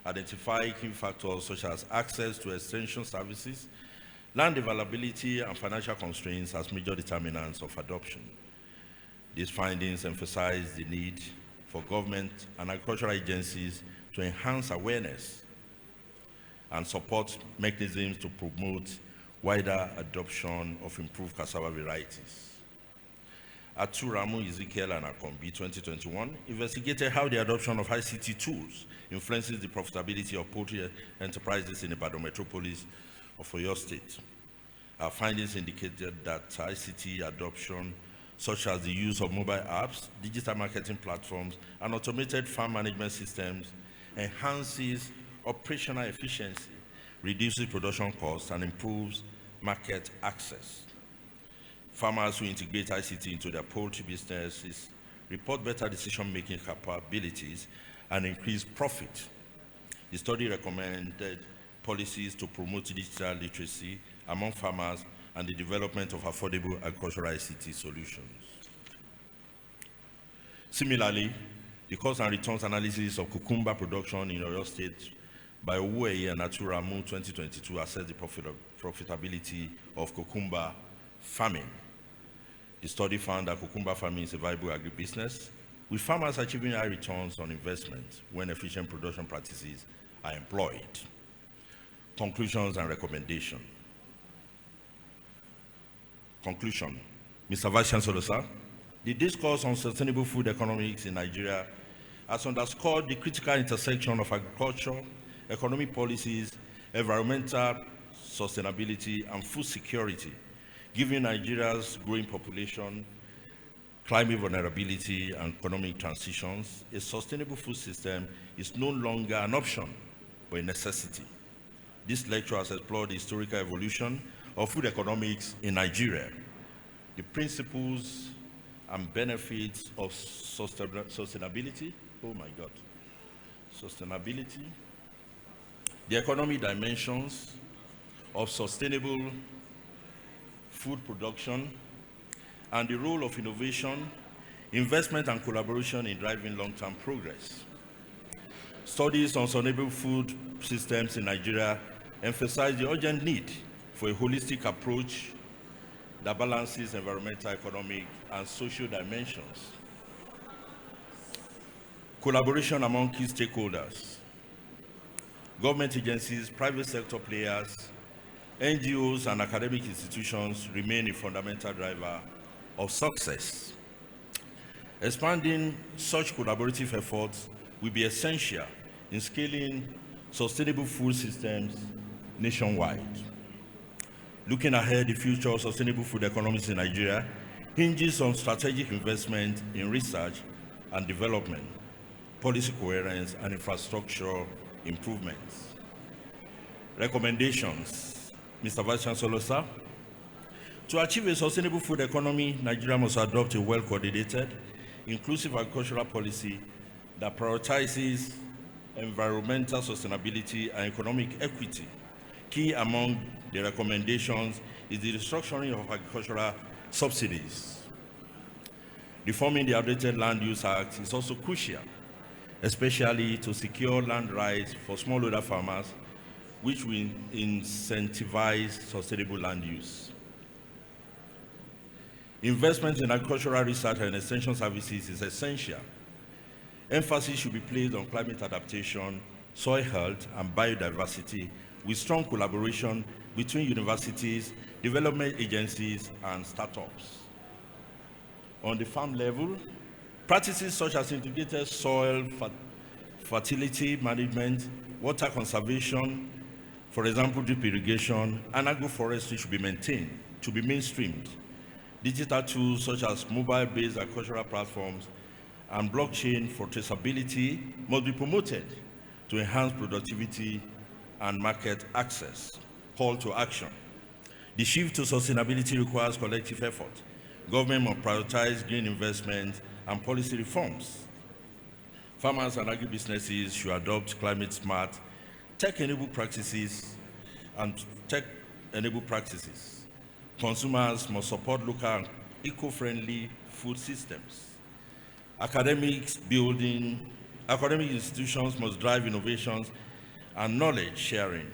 identify key factors such as access to extension services, land availability, and financial constraints as major determinants of adoption. These findings emphasize the need for government and agricultural agencies to enhance awareness and support mechanisms to promote wider adoption of improved cassava varieties. Aturamu, Ezekiel, and Akombi 2021 investigated how the adoption of ICT tools influences the profitability of poultry enterprises in Ibadan metropolis of Oyo State. Our findings indicated that ICT adoption, such as the use of mobile apps, digital marketing platforms, and automated farm management systems, enhances operational efficiency, reduces production costs, and improves market access. Farmers who integrate ICT into their poultry businesses report better decision-making capabilities and increased profit. The study recommended policies to promote digital literacy among farmers and the development of affordable agricultural ICT solutions. Similarly, the cost and returns analysis of cucumber production in Oyo State by Oluyede and Aturamu 2022 assessed the profitability of cucumber farming. The study found that cucumber farming is a viable agribusiness, with farmers achieving high returns on investment when efficient production practices are employed. Conclusions and recommendations. Conclusion. Mr. Vice Chancellor, sir, the discourse on sustainable food economics in Nigeria has underscored the critical intersection of agriculture, economic policies, environmental sustainability, and food security, given Nigeria's growing population, climate vulnerability, and economic transitions. A sustainable food system is no longer an option, but a necessity. This lecture has explored the historical evolution of food economics in Nigeria, the principles and benefits of sustainability, sustainability, the economic dimensions of sustainable food production, and the role of innovation, investment, and collaboration in driving long-term progress. Studies on sustainable food systems in Nigeria emphasize the urgent need for a holistic approach that balances environmental, economic, and social dimensions. Collaboration among key stakeholders, government agencies, private sector players, NGOs, and academic institutions remain a fundamental driver of success. Expanding such collaborative efforts will be essential in scaling sustainable food systems nationwide. Looking ahead, the future of sustainable food economics in Nigeria hinges on strategic investment in research and development, policy coherence, and infrastructure improvements. Recommendations, Mr. Vice Chancellor, sir. To achieve a sustainable food economy, Nigeria must adopt a well-coordinated, inclusive agricultural policy that prioritizes environmental sustainability and economic equity. Key among the recommendations is the restructuring of agricultural subsidies. Reforming the outdated Land Use Act is also crucial, especially to secure land rights for smallholder farmers, which will incentivize sustainable land use. Investment in agricultural research and extension services is essential. Emphasis should be placed on climate adaptation, soil health, and biodiversity, with strong collaboration between universities, development agencies, and startups. On the farm level, practices such as integrated soil fertility management, water conservation, for example, drip irrigation, and agroforestry should be maintained, to be mainstreamed. Digital tools such as mobile-based agricultural platforms and blockchain for traceability must be promoted to enhance productivity and market access. Call to action. The shift to sustainability requires collective effort. Government must prioritize green investment and policy reforms. Farmers and agribusinesses should adopt climate-smart, tech-enabled practices Consumers must support local and eco-friendly food systems. Academic institutions must drive innovations and knowledge sharing.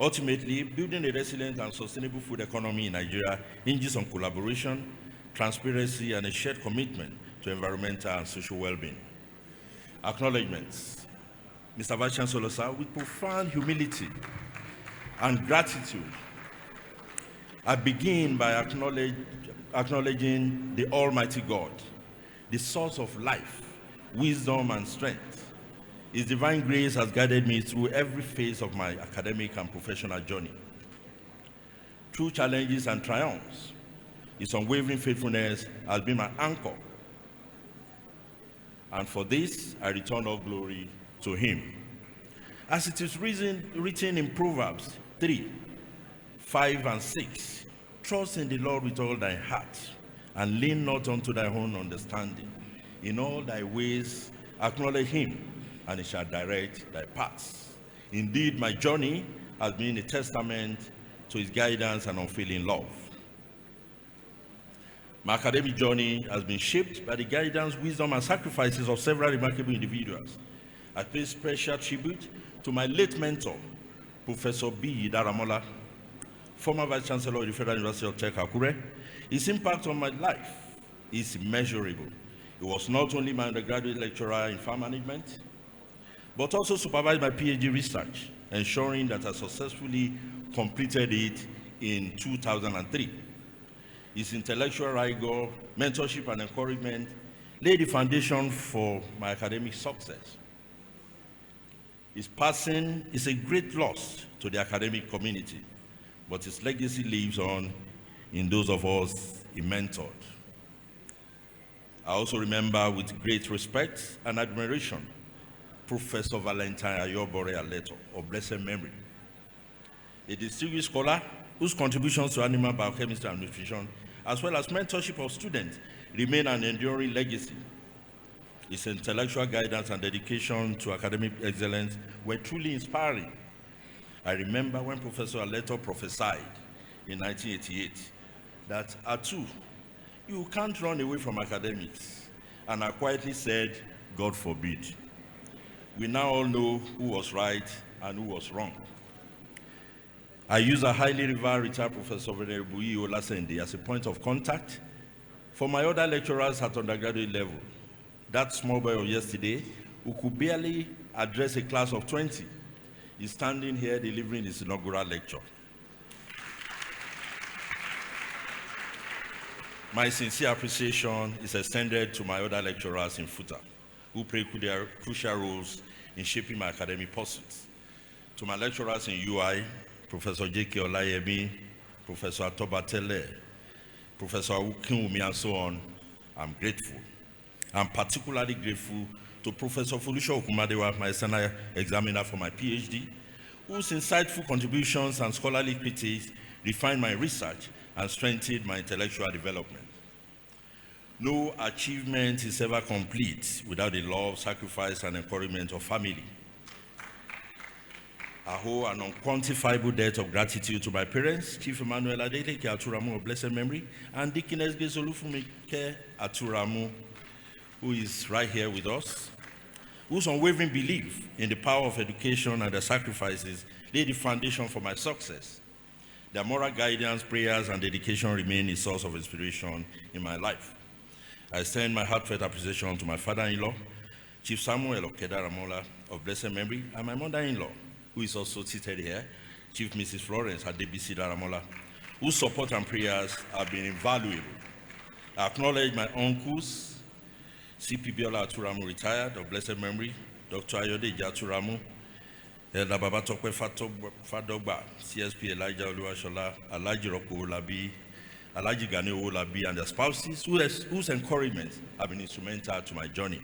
Ultimately, building a resilient and sustainable food economy in Nigeria hinges on collaboration, transparency, and a shared commitment to environmental and social well-being. Acknowledgements. Mr. Vice Chancellor, sir, with profound humility and gratitude, I begin by acknowledging the Almighty God, the source of life, wisdom, and strength. His divine grace has guided me through every phase of my academic and professional journey. Through challenges and triumphs, his unwavering faithfulness has been my anchor. And for this, I return all glory to him. As it is written in Proverbs 3:5 and 6, trust in the Lord with all thy heart, and lean not unto thy own understanding. In all thy ways acknowledge him, and he shall direct thy paths. Indeed, my journey has been a testament to his guidance and unfailing love. My academic journey has been shaped by the guidance, wisdom, and sacrifices of several remarkable individuals. I pay special tribute to my late mentor, Professor B. Daramola, former Vice Chancellor of the Federal University of Tech, Akure. His impact on my life is immeasurable. He was not only my undergraduate lecturer in farm management, but also supervised my PhD research, ensuring that I successfully completed it in 2003. His intellectual rigor, mentorship, and encouragement laid the foundation for my academic success. His passing is a great loss to the academic community, but his legacy lives on in those of us he mentored. I also remember with great respect and admiration Professor Valentine Ayobore Aleto, of blessed memory, a distinguished scholar whose contributions to animal biochemistry and nutrition, as well as mentorship of students, remain an enduring legacy. His intellectual guidance and dedication to academic excellence were truly inspiring. I remember when Professor Aleto prophesied in 1988 that, Atu, you can't run away from academics. And I quietly said, God forbid. We now all know who was right and who was wrong. I use a highly revered retired Professor Venerable Olasende as a point of contact for my other lecturers at undergraduate level. That small boy of yesterday, who could barely address a class of 20, is standing here delivering his inaugural lecture. My sincere appreciation is extended to my other lecturers in FUTA, who play their crucial roles in shaping my academic pursuits. To my lecturers in UI, Professor J.K. Olayemi, Professor Atobatele, Professor Ukinwumi, and so on, I'm grateful. I'm particularly grateful to Professor Folusho Okumadewa, my external examiner for my PhD, whose insightful contributions and scholarly critiques refined my research and strengthened my intellectual development. No achievement is ever complete without the love, sacrifice, and encouragement of family. I owe an unquantifiable debt of gratitude to my parents, Chief Emmanuel Adeleke Aturamu of blessed memory, and Deaconess Ikere-Ekiti, who is right here with us, whose unwavering belief in the power of education and their sacrifices laid the foundation for my success. Their moral guidance, prayers, and dedication remain a source of inspiration in my life. I extend my heartfelt appreciation to my father-in-law, Chief Samuel Okeda-Ramola of blessed memory, and my mother-in-law, who is also seated here, Chief Mrs. Florence Adebisi Daramola, whose support and prayers have been invaluable. I acknowledge my uncles, CP Biola Aturamu, retired, of blessed memory, Dr. Ayode Aturamu, Elder Babatokwe Fadogba, CSP Elijah Oluwashola, Alaji Roko Olabi, Alaji Gani Olabi, and their spouses, whose encouragement have been instrumental to my journey.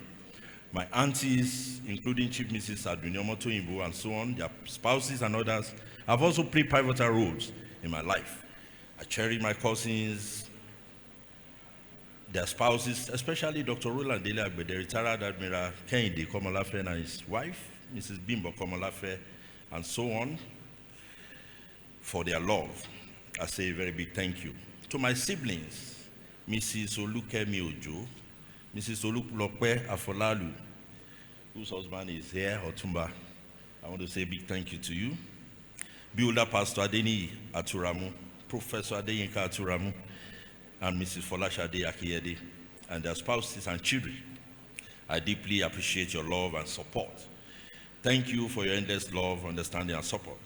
My aunties, including Chief Mrs. Adunyomoto Imbu and so on, their spouses and others, have also played pivotal roles in my life. I cherish my cousins, their spouses, especially Dr. Roland Dele Agbede, retired Admiral Kehinde Komolafe and his wife, Mrs. Bimbo Komolafe, and so on, for their love. I say a very big thank you. To my siblings, Mrs. Olukemi Ojo, Mrs. Olumilua Afolalu, whose husband is here, Otumba. I want to say a big thank you to you. Builder Pastor Adeni Aturamu, Professor Adeyinka Aturamu, and Mrs. Folashade Akiyede, and their spouses and children. I deeply appreciate your love and support. Thank you for your endless love, understanding, and support.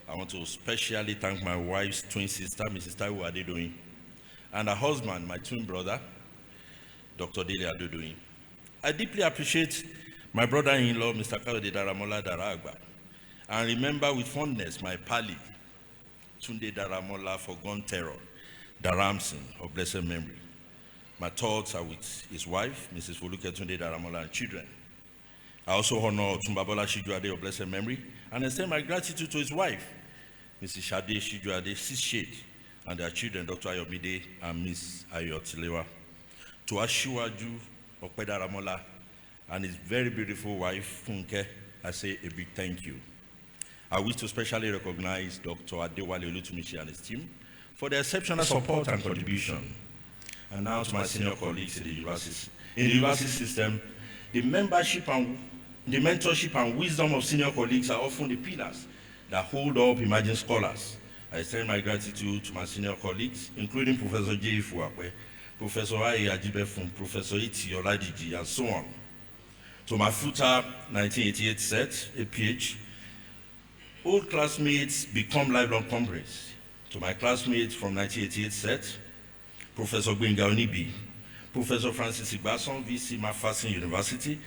I want to especially thank my wife's twin sister, Mrs. Taiwo Adedoyin, and her husband, my twin brother, Dr. Dele Adedoyin. I deeply appreciate my brother-in-law, Mr. Kayode Daramola Daragba, and remember with fondness my pali, Tunde Daramola Forgone Terror, Daramson of blessed memory. My thoughts are with his wife, Mrs. Foluke Tunde Daramola, and children. I also honor Tumbabola Shijuade of blessed memory and extend my gratitude to his wife, Mrs. Shade Shijuade Sishade, and their children, Dr. Ayomide and Miss Ayotilewa. To Ashiwaju Okpedaramola and his very beautiful wife, Funke, I say a big thank you. I wish to specially recognize Dr. Adewale Olutumishi and his team for their exceptional support and contribution. And now to my senior colleagues in the university system, the mentorship and wisdom of senior colleagues are often the pillars that hold up emerging scholars. I extend my gratitude to my senior colleagues, including Professor J. Fuakwe, Professor Aye Ajibefun, Professor Iti Oladiji, and so on. To my FUTA 1988 set, APH, old classmates become lifelong comrades. To my classmates from 1988 set, Professor Gbenga Onibi, Professor Francis Igbason, VC Mafasin University,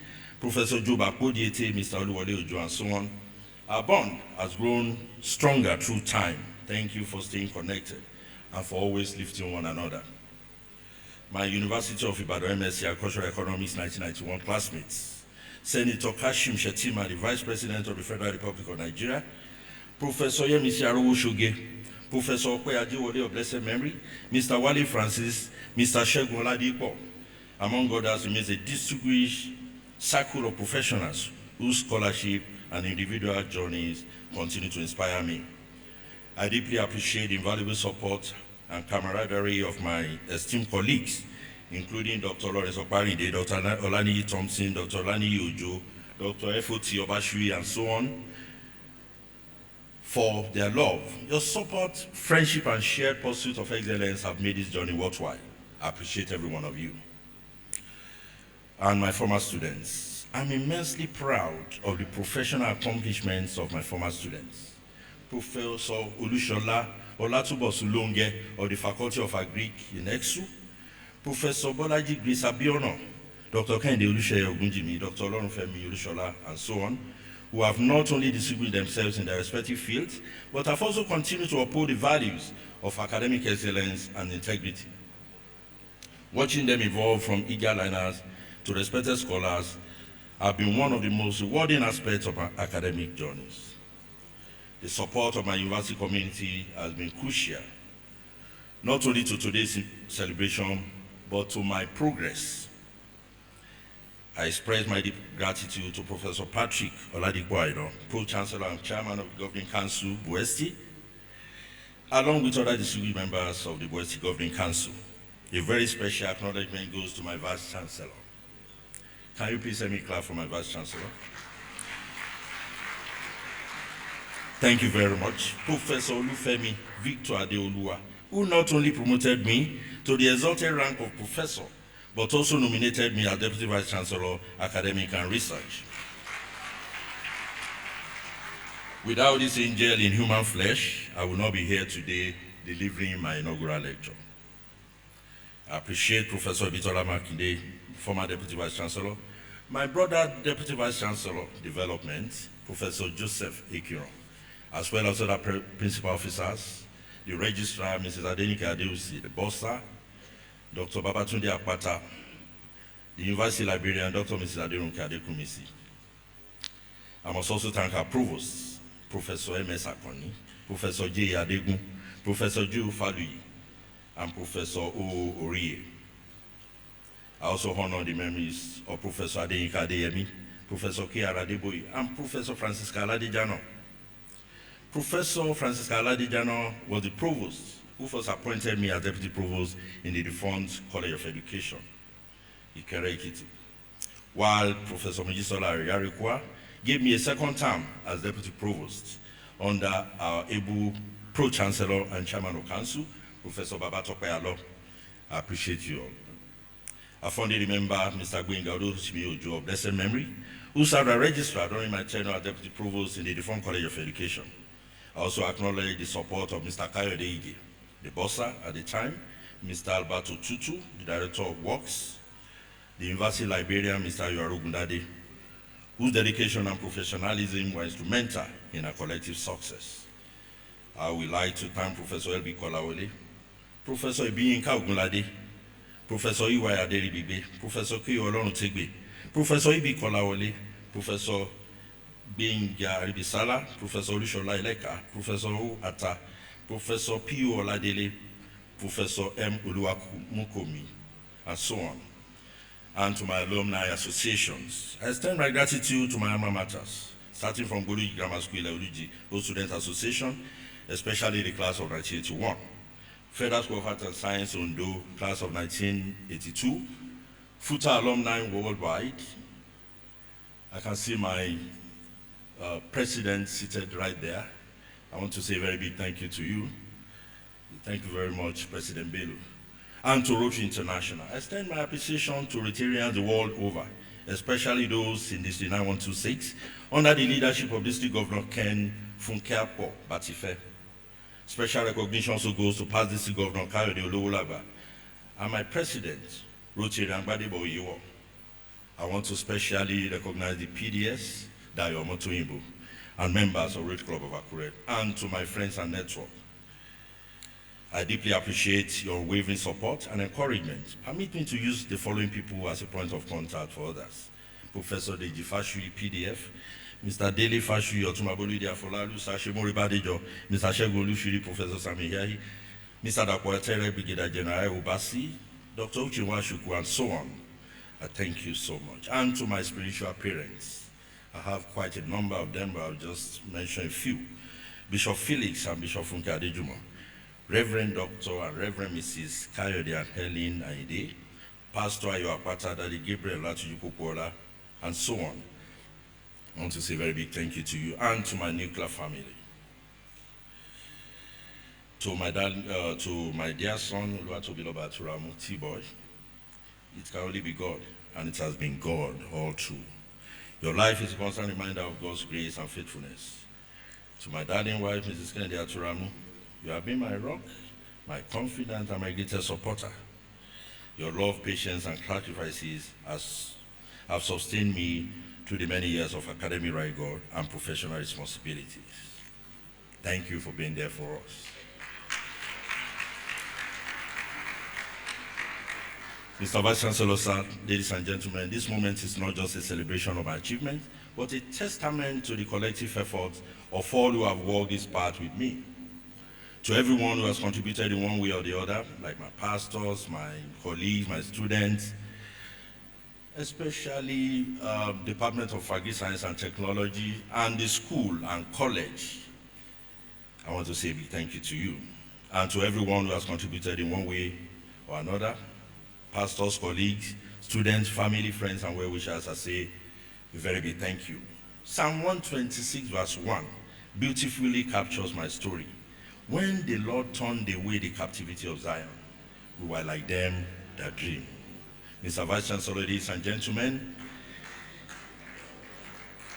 Professor Joe Bakodiete, Mr. Oluwole Ojo, and so on. Our bond has grown stronger through time. Thank you for staying connected and for always lifting one another. My University of Ibadan MSc Agricultural Economics 1991 classmates, Senator Kashim Shettima, the Vice President of the Federal Republic of Nigeria, Professor Yemisi Arowo-Shoge, Professor Okwe Adewale of blessed memory, Mr. Wale Francis, Mr. Shegun Oladipo, among others, remains a distinguished circle of professionals whose scholarship and individual journeys continue to inspire me. I deeply appreciate the invaluable support and camaraderie of my esteemed colleagues, including Dr. Lawrence Oparinde, Dr. Olaniyi Thompson, Dr. Olaniyi Ojo, Dr. F.O.T. Obashui, and so on, for their love. Your support, friendship, and shared pursuit of excellence have made this journey worthwhile. I appreciate every one of you. And my former students, I'm immensely proud of the professional accomplishments of my former students. Professor Olushola Olatubosulonge of the Faculty of Agric in EXU, Professor Bolaji Grace Abiono, Dr. Kehinde Oluseye Ogunjimi, Dr. Olorunfemi Olushola, and so on, who have not only distinguished themselves in their respective fields, but have also continued to uphold the values of academic excellence and integrity. Watching them evolve from eager learners to respected scholars have been one of the most rewarding aspects of my academic journeys. The support of my university community has been crucial, not only to today's celebration, but to my progress. I express my deep gratitude to Professor Patrick Oladipo, Pro-Chancellor and Chairman of the Governing Council, Buesti, along with other distinguished members of the Buesti Governing Council. A very special acknowledgement goes to my Vice Chancellor. Can you please let me clap for my Vice Chancellor? Thank you very much, Professor Olufemi Victor Adeolua, who not only promoted me to the exalted rank of professor, but also nominated me as Deputy Vice Chancellor, Academic and Research. Without this angel in human flesh, I would not be here today delivering my inaugural lecture. I appreciate Professor Ebitola Makinde, former Deputy Vice Chancellor, my brother Deputy Vice Chancellor, Development, Professor Joseph Ikere, as well as other principal officers, the Registrar, Mrs. Adeleke Adeusi, the Bossa, Dr. Babatunde Akpata, the University Librarian, Dr. Mrs. Aderunke Adekumisi. I must also thank our Provost, Professor M.S. Akoni, Professor J. Adegun, Professor Joe Faluyi, and Professor O. Orie. I also honor the memories of Professor Adeyinka Adeyemi, Professor K.R. Adeboye, and Professor Francisca Aladejano. Professor Francisca Aladejano was the provost who first appointed me as deputy provost in the defunct College of Education, Ikere-Ekiti, while Professor Mojisola Yarikwa gave me a second term as deputy provost under our able pro-chancellor and chairman of council, Professor Babatope Alo. I appreciate you all. I fondly remember Mr. Gwenga Ojo of blessed memory, who served as registrar during my tenure as deputy provost in the defunct College of Education. I also acknowledge the support of Mr. Kayode Ige, the Bossa at the time, Mr. Alberto Tutu, the Director of Works, the University Librarian, Mr. Yoarugundade, whose dedication and professionalism were instrumental in our collective success. I would like to thank Professor L.B. Kolawole, Professor Ibiyinka Ogunlade, Professor Iwaya Aderibibe, Professor Kiyo Olorutegbe, Professor Ibi Kolawole, Professor Benja Aribisala, Professor Olushola Ileka, Professor O Ata, Professor P.O. Oladele, Professor M. Oluwakumukomi, and so on, and to my alumni associations. I extend my gratitude to my alma maters, starting from Goluji Grammar School, Oluji, Old Student Association, especially the class of 1981, Federal School of Art and Science, Ondo, class of 1982, FUTA alumni worldwide. I can see my president seated right there. I want to say a very big thank you to you. Thank you very much, President Bello. And to Rotary International. I extend my appreciation to Rotarians the world over, especially those in District 9126, under the leadership of District Governor Ken Funkeapo Batife. Special recognition also goes to past District Governor Kayode Olowolaga and my President, Rotary Angbadebo Oyewo. I want to specially recognize the PDS, Dayo Motoyimbo, and members of Rotary Club of Akure, and to my friends and network. I deeply appreciate your unwavering support and encouragement. Permit me to use the following people as a point of contact for others. Professor Deji Fashui, PDF, Mr. Dele Fashui, Otumabolu Diafolalu, Sashe Moribadejo, Mr. Shegun Olushiri, Professor Sami Yahi, Mr. Dakwatere, Brigadier General Obasi, Dr. Uchenwa Shuku, and so on. I thank you so much. And to my spiritual parents. I have quite a number of them, but I'll just mention a few. Bishop Felix and Bishop Funke Adejumo, Reverend Dr. and Reverend Mrs. Kayode and Helen Aide, Pastor Ayo Apata, Daddy Gabriel Latujupopola, and so on. I want to say a very big thank you to you and to my nuclear family. To my dad, to my dear son, Oluwatobiloba Aturamu, T-boy, it can only be God, and it has been God all through. Your life is a constant reminder of God's grace and faithfulness. To my darling wife, Mrs. Kennedy Aturamu, you have been my rock, my confidant, and my greatest supporter. Your love, patience, and sacrifices have sustained me through the many years of academic rigor and professional responsibilities. Thank you for being there for us. Mr. Vice Chancellor, sir, ladies and gentlemen, this moment is not just a celebration of my achievement, but a testament to the collective efforts of all who have walked this path with me. To everyone who has contributed in one way or the other, like my pastors, my colleagues, my students, especially Department of Agri-Science and Technology, and the school and college, I want to say a big thank you to you. And to everyone who has contributed in one way or another, pastors, colleagues, students, family, friends, and well-wishers, I say a very big thank you. Psalm 126 verse 1 beautifully captures my story. When the Lord turned away the captivity of Zion, we were like them that dream. Mr. Vice Chancellor, ladies and gentlemen,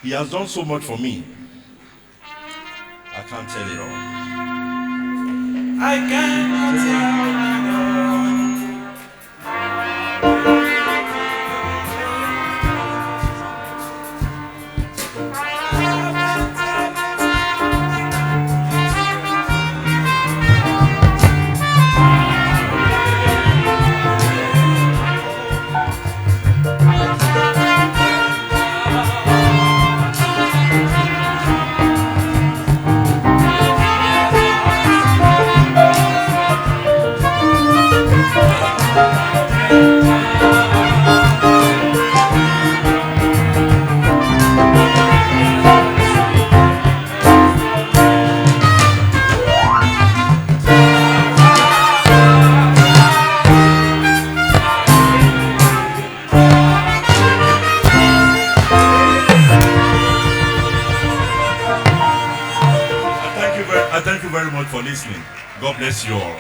he has done so much for me. I can't tell it all. I cannot tell it all. Thank you very much for listening. God bless you all.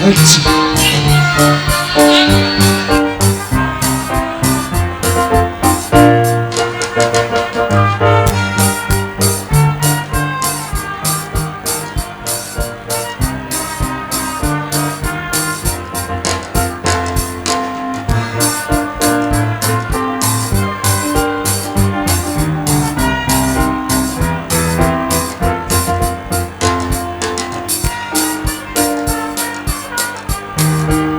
Ekiti.